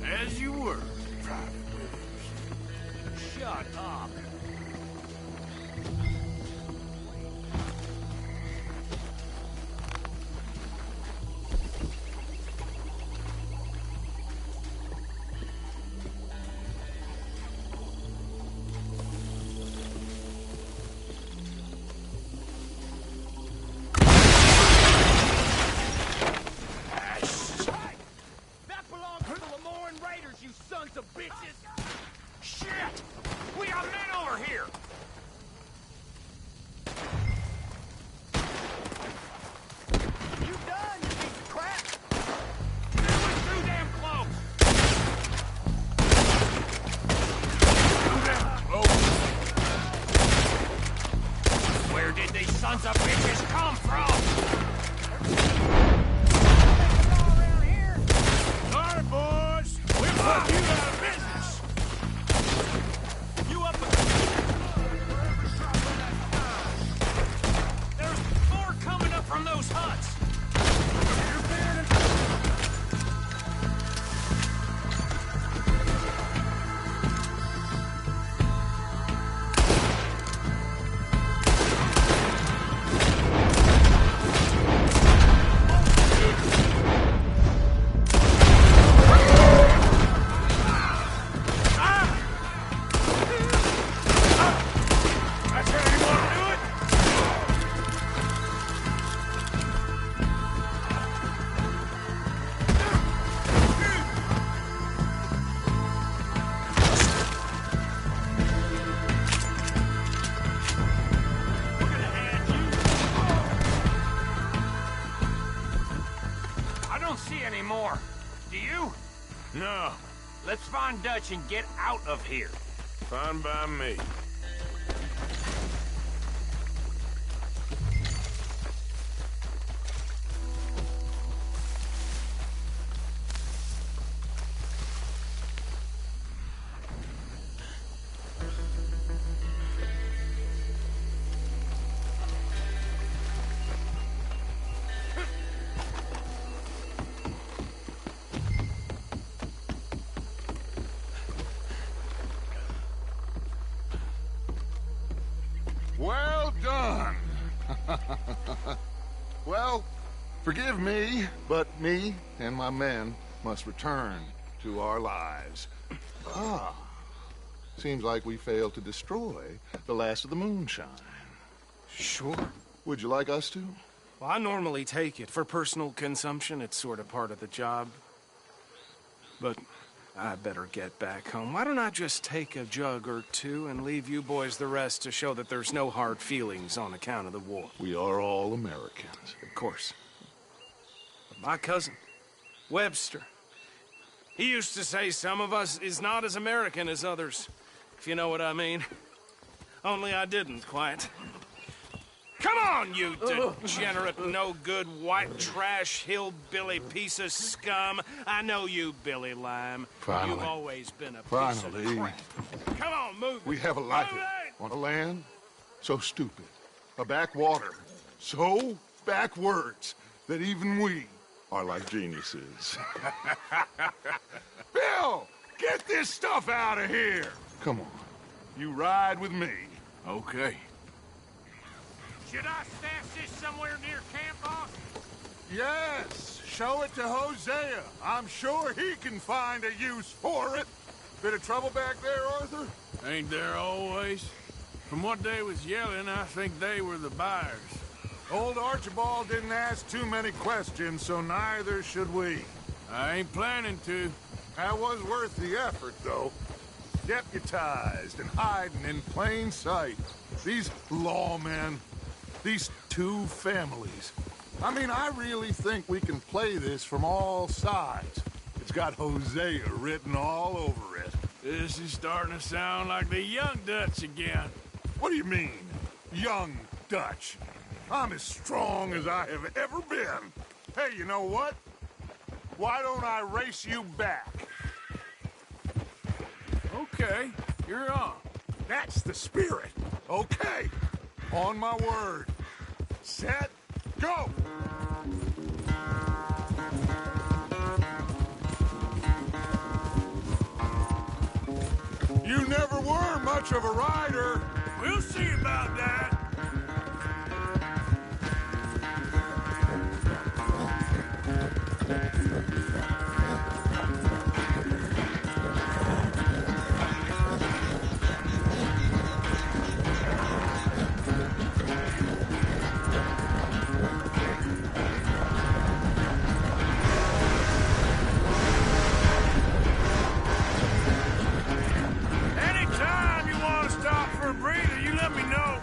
As you were, Private Williams. Shut up. that belongs to the Lemoran Raiders, you sons of bitches! Shit! We got men over don't see any more. Do you? No. Let's find Dutch and get out of here. Fine by me. Well done. Well, forgive me, but me and my men must return to our lives. Ah, seems like we failed to destroy the last of the moonshine. Sure. Would you like us to? Well, I normally take it. For personal consumption, it's sort of part of the job. But I better get back home. Why don't I just take a jug or two and leave you boys the rest to show that there's no hard feelings on account of the war? We are all Americans. Of course. But my cousin, Webster, he used to say some of us is not as American as others, if you know what I mean. Only I didn't quite. Come on, you degenerate, no-good, white trash, hillbilly piece of scum. I know you, Billy Lime. Finally. You've always been a piece Finally. of crap. Come on, move it. We have a life on a land so stupid, a backwater so backwards that even we are like geniuses. Bill, get this stuff out of here. Come on, you ride with me. Okay. Should I stash this somewhere near camp, boss? Yes, show it to Hosea. I'm sure he can find a use for it. Bit of trouble back there, Arthur? Ain't there always? From what they was yelling, I think they were the buyers. Old Archibald didn't ask too many questions, so neither should we. I ain't planning to. That was worth the effort, though. Deputized and hiding in plain sight. These lawmen, these two families. I mean, I really think we can play this from all sides. It's got Hosea written all over it. This is starting to sound like the young Dutch again. What do you mean, young Dutch? I'm as strong as I have ever been. Hey, you know what? Why don't I race you back? Okay, you're on. That's the spirit. Okay, on my word. Set, go! You never were much of a rider. We'll see about that. Anytime you want to stop for a breather, you let me know.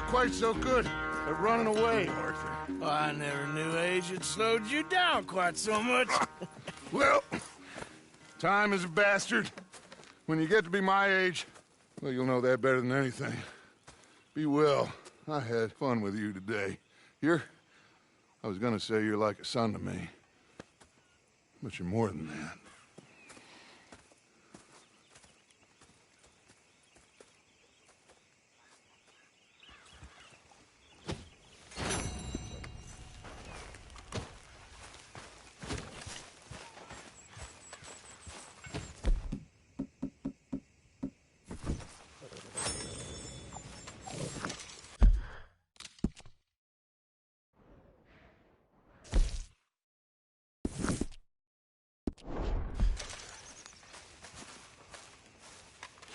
quite so good at running away, Arthur. Oh, I never knew age had slowed you down quite so much. Well, time is a bastard. When you get to be my age, well, you'll know that better than anything. Be well. I had fun with you today. I was gonna say you're like a son to me, but you're more than that.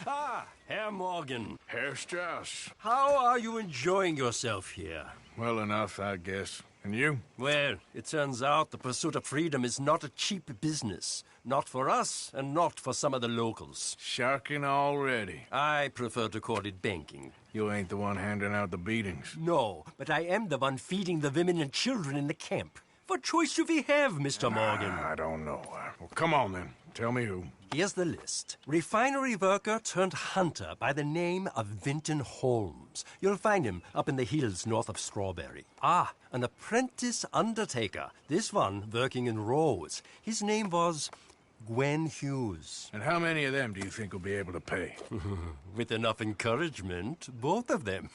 Ah, Herr Morgan. Herr Strauss. How are you enjoying yourself here? Well enough, I guess. And you? Well, it turns out the pursuit of freedom is not a cheap business. Not for us, and not for some of the locals. Sharking already. I prefer to call it banking. You ain't the one handing out the beatings. No, but I am the one feeding the women and children in the camp. What choice do we have, Mr. Morgan? I don't know. Well, come on then. Tell me who. Here's the list. Refinery worker turned hunter by the name of Vinton Holmes. You'll find him up in the hills north of Strawberry. Ah, an apprentice undertaker. This one working in Rhodes. His name was Gwen Hughes. And how many of them do you think will be able to pay? With enough encouragement, both of them.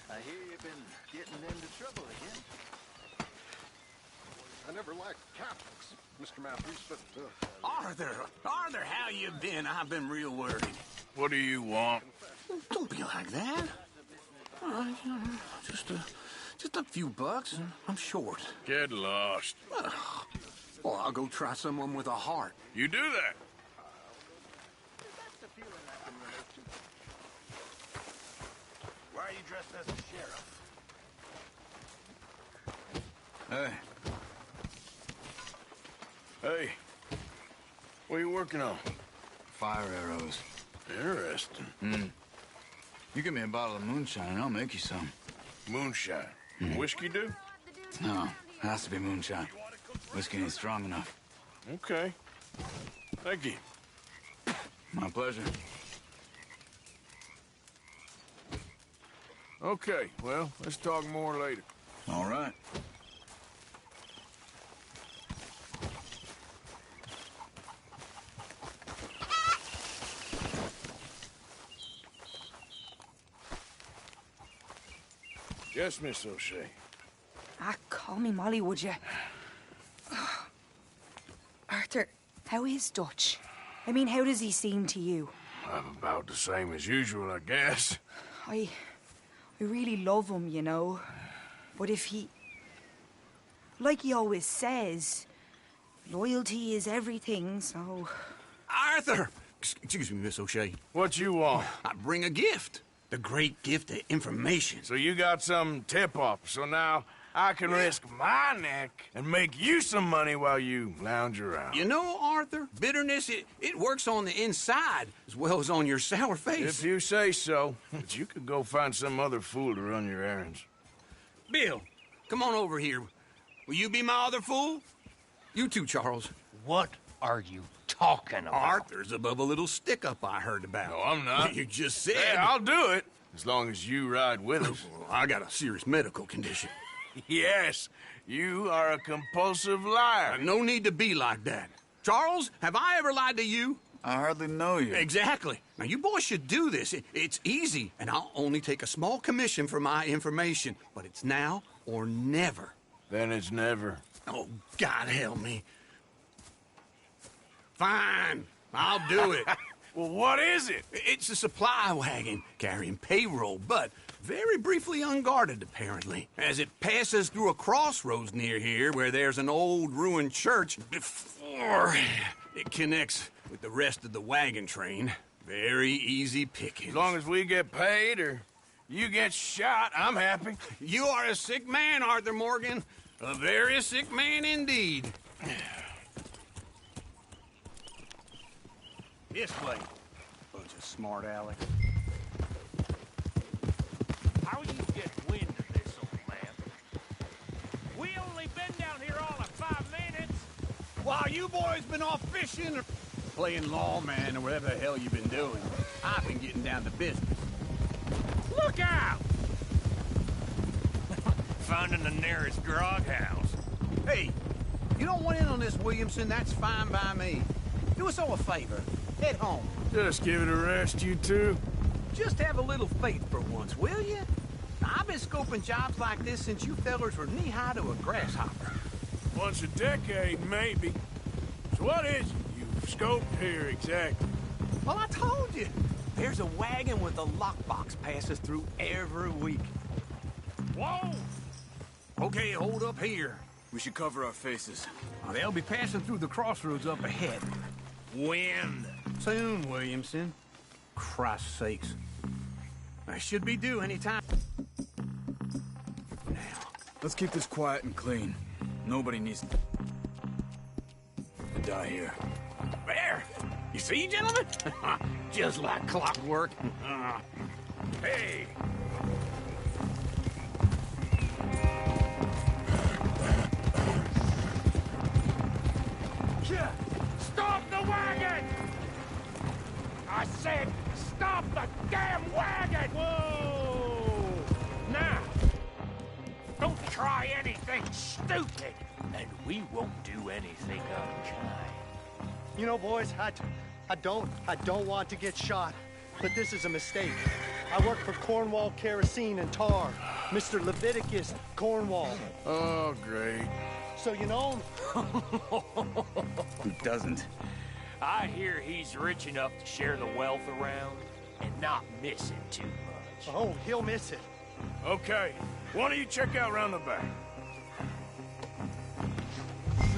I hear you've been getting into trouble again. I never liked Catholics, Mr. Matthews, but... Arthur, how you been? I've been real worried. What do you want? Don't be like that. Just a few bucks, and I'm short. Get lost. Well, I'll go try someone with a heart. You do that. Why are you dressed as a sheriff? Hey. Hey. What are you working on? Fire arrows. Interesting. You give me a bottle of moonshine and I'll make you some. Moonshine? Whiskey do? No, it has to be moonshine. Whiskey ain't strong enough. Okay. Thank you. My pleasure. Okay, well, let's talk more later. All right. Yes, Miss O'Shea. Ah, call me Molly, would you? Arthur, how is Dutch? I mean, how does he seem to you? About the same as usual, I guess. I really love him, you know. But if he... Like he always says, loyalty is everything, so... Arthur! Excuse me, Miss O'Shea. What you want? I bring a gift. The great gift of information. So you got some tip-off, so now I can risk my neck and make you some money while you lounge around. You know, Arthur, bitterness, it works on the inside as well as on your sour face. If you say so. But you could go find some other fool to run your errands. Bill, come on over here. Will you be my other fool? You too, Charles. What are you talking about? Arthur's above a little stick-up I heard about. No, I'm not. You just said... Hey, I'll do it, as long as you ride with us. I got a serious medical condition. Yes, you are a compulsive liar. No need to be like that. Charles, have I ever lied to you? I hardly know you. Exactly. Now, you boys should do this. It's easy, and I'll only take a small commission for my information. But it's now or never. Then it's never. Oh, God help me. Fine. I'll do it. Well, what is it? It's a supply wagon carrying payroll, but very briefly unguarded, apparently. As it passes through a crossroads near here where there's an old ruined church before it connects with the rest of the wagon train. Very easy picking. As long as we get paid or you get shot, I'm happy. You are a sick man, Arthur Morgan. A very sick man indeed. This way. Bunch of smart Alex. How you get wind of this, old man? We only been down here all of 5 minutes. While you boys been off fishing or playing lawman or whatever the hell you've been doing, I've been getting down to business. Look out! Finding the nearest grog house. Hey, you don't want in on this, Williamson, that's fine by me. Do us all a favor. Head home. Just give it a rest, you two. Just have a little faith for once, will you? I've been scoping jobs like this since you fellers were knee-high to a grasshopper. Once a decade, maybe. So what is it you've scoped here exactly? Well, I told you. There's a wagon with a lockbox passes through every week. Whoa! Okay, hold up here. We should cover our faces. They'll be passing through the crossroads up ahead. When? Soon, Williamson. Christ's sakes. I should be due any time. Now, let's keep this quiet and clean. Nobody needs to die here. There! You see, gentlemen? Just like clockwork. Hey! Stop the wagon! I said, stop the damn wagon! Whoa! Now, don't try anything stupid, and we won't do anything unkind. You know, boys, I don't want to get shot, but this is a mistake. I work for Cornwall Kerosene and Tar, Mr. Leviticus Cornwall. Oh, great. So you know him? Who doesn't? I hear he's rich enough to share the wealth around and not miss it too much. Oh, he'll miss it. Okay, why don't you check out round the back?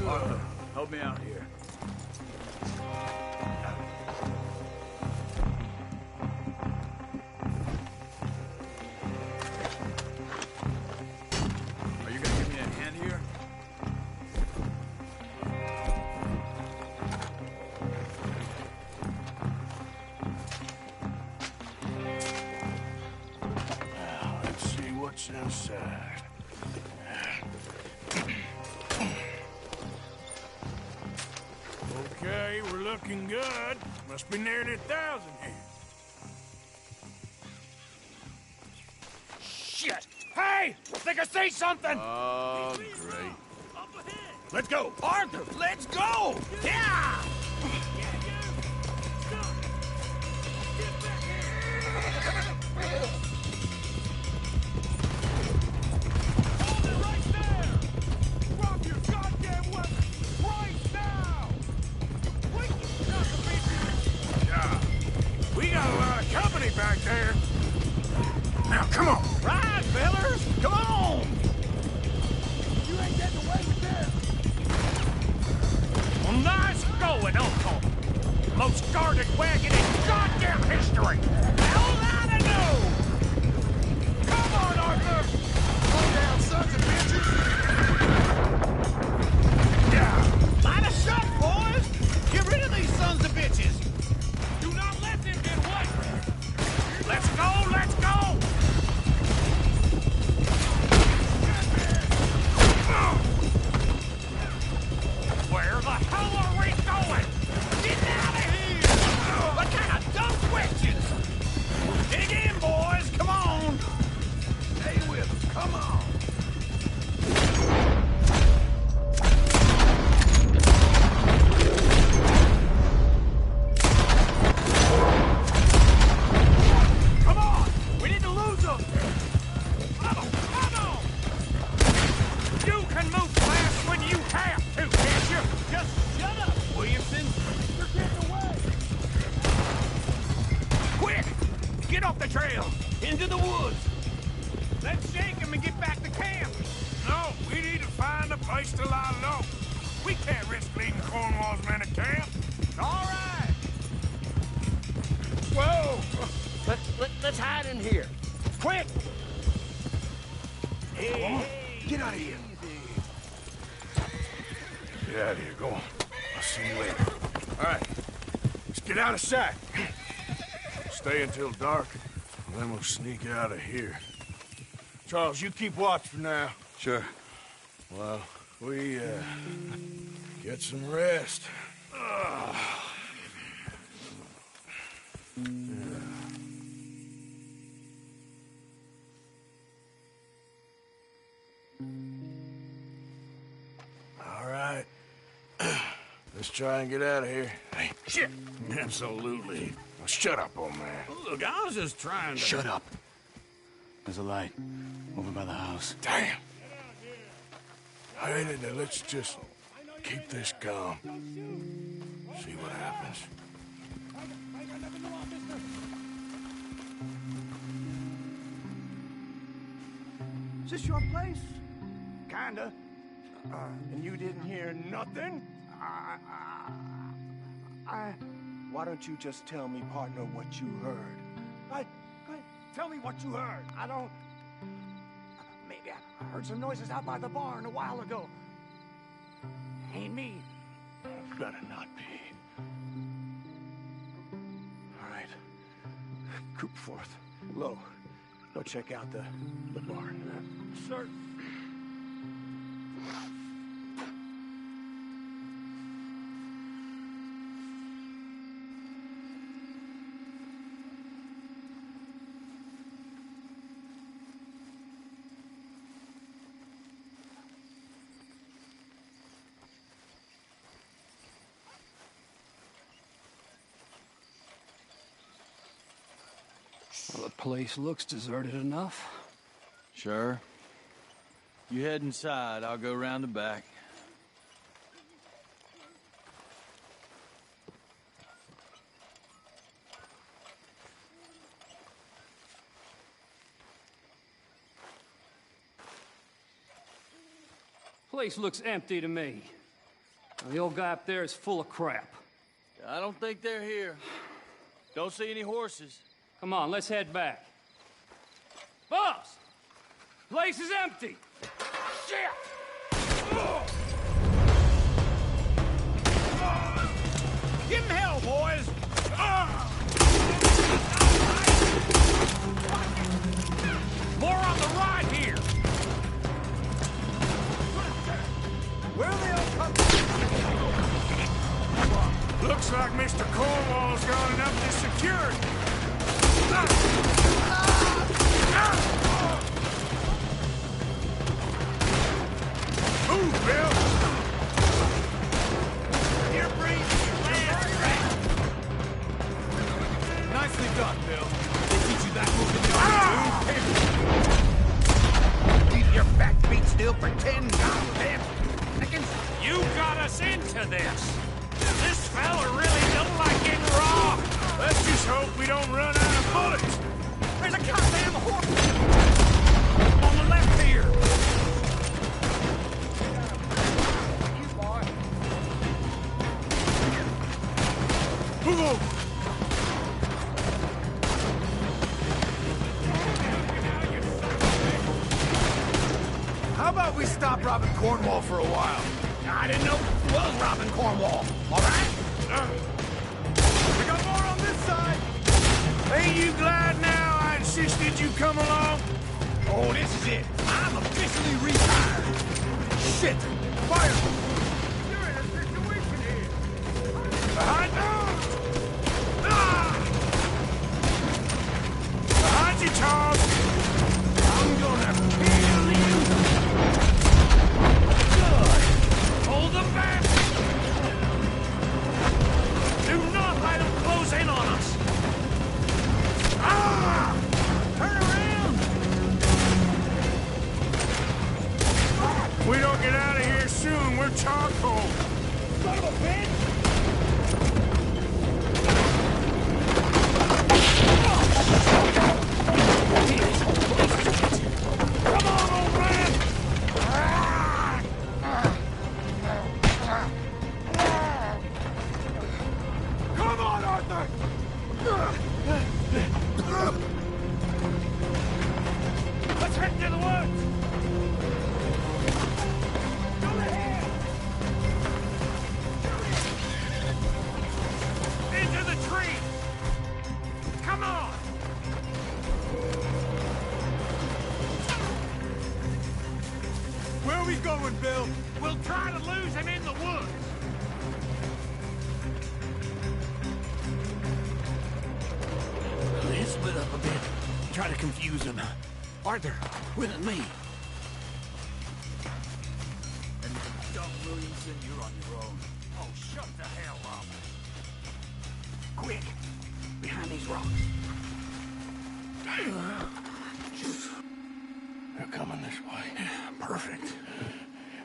Arthur, help me out here. Are you gonna give me a hand here? Let's see what's inside. Okay, we're looking good. Must be nearly 1,000 here. Shit! Hey! I think I see something! Oh, great. Let's go! Arthur, let's go! Yeah! We got a lot of company back there. Now, come on. Ride, fellers! Come on! You ain't getting away with this! Well, nice going, Uncle! Most guarded wagon in goddamn history! Hell, I don't know! Come on, Arthur! Slow down, sons of bitches! Yeah! Line us up, boys! Get rid of these sons of bitches! Do not let them get away! Let's go, let's go! Where the hell are we going? Into the woods! Let's shake him and get back to camp! No, we need to find a place to lie low. We can't risk leaving Cornwall's men at camp. All right! Whoa! Let's hide in here. Quick! Hey, get out of here. Get out of here, go on. I'll see you later. All right, let's get out of sight. Stay until dark, and then we'll sneak out of here. Charles, you keep watch for now. Sure. Well, we, get some rest. All right. Let's try and get out of here. Hey, shit! Absolutely. Now, shut up, old man. Look, I was just trying to... Shut up. There's a light over by the house. Damn. Hey, let's just keep this calm. See what happens. Is this your place? Kinda. And you didn't hear nothing? Why don't you just tell me, partner, what you heard? Tell me what you heard. I don't... Maybe I heard some noises out by the barn a while ago. Ain't me. Better not be. All right. Coop forth. Lo, go check out the barn. Sir. Well, the place looks deserted enough. Sure. You head inside, I'll go round the back. Place looks empty to me. Now, the old guy up there is full of crap. I don't think they're here. Don't see any horses. Come on, let's head back. Boss! Place is empty! Shit! Give him hell, boys! More on the right here! Where are they all coming? Looks like Mr. Cornwall's got enough to secure it. Move, Bill! Here, breathe! Nicely done, Bill. They teach you that move in the army, too? Keep your back beat still for 10 goddamn seconds. You got us into this. This fella really don't like getting raw. Let's just hope we don't run out of bullets. There's a goddamn horse on the left here. Move over. How about we stop robbing Cornwall for a while? I didn't know it was robbing Cornwall. All right? We got more on this side. Ain't you glad now I insisted you come along? Oh, this is it. I'm officially retired. Shit! Fire! You're in a situation here. Behind you! Behind you, Charles! I'm gonna kill you! Good! Hold them back! Do not let them close in on us! Ah! Turn around! If we don't get out of here soon, we're charcoal. Son of a bitch! Head to the woods! Go ahead! Into the tree! Come on! Where are we going, Bill? We'll try to lose him in the woods. Let's split up a bit. Try to confuse him. Arthur, with me. And if you don't, Williamson, you're on your own. Oh, shut the hell up. Quick, behind these rocks. They're coming this way. Perfect.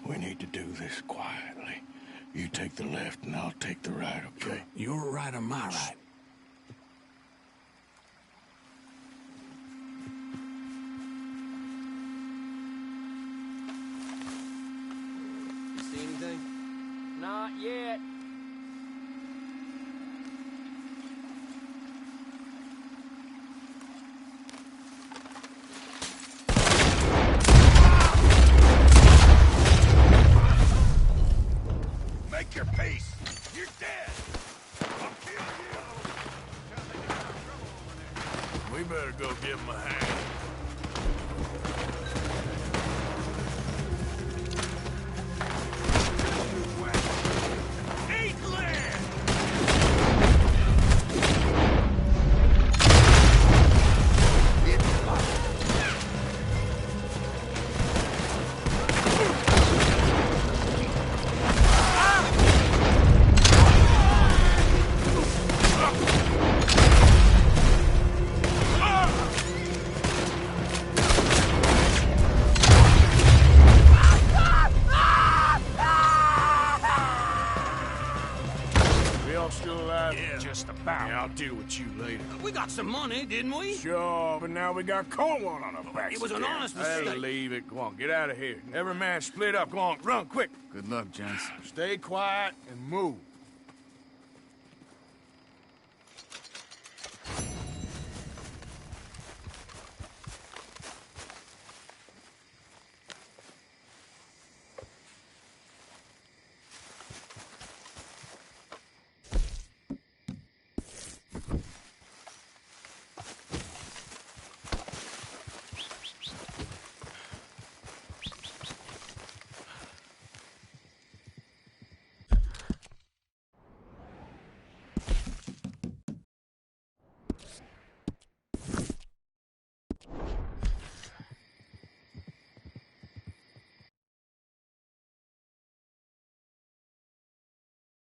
We need to do this quietly. You take the left and I'll take the right, okay? Your right or my right? You see anything? Not yet. Make your peace. You're dead. I'll kill you. We better go give him a hand. Yeah, I'll deal with you later. We got some money, didn't we? Sure, but now we got Cornwall on our backs. It was an again. honest mistake. Hey, leave it. Go on, get out of here. Every man split up. Go on, run quick. Good luck, gents. Stay quiet and move.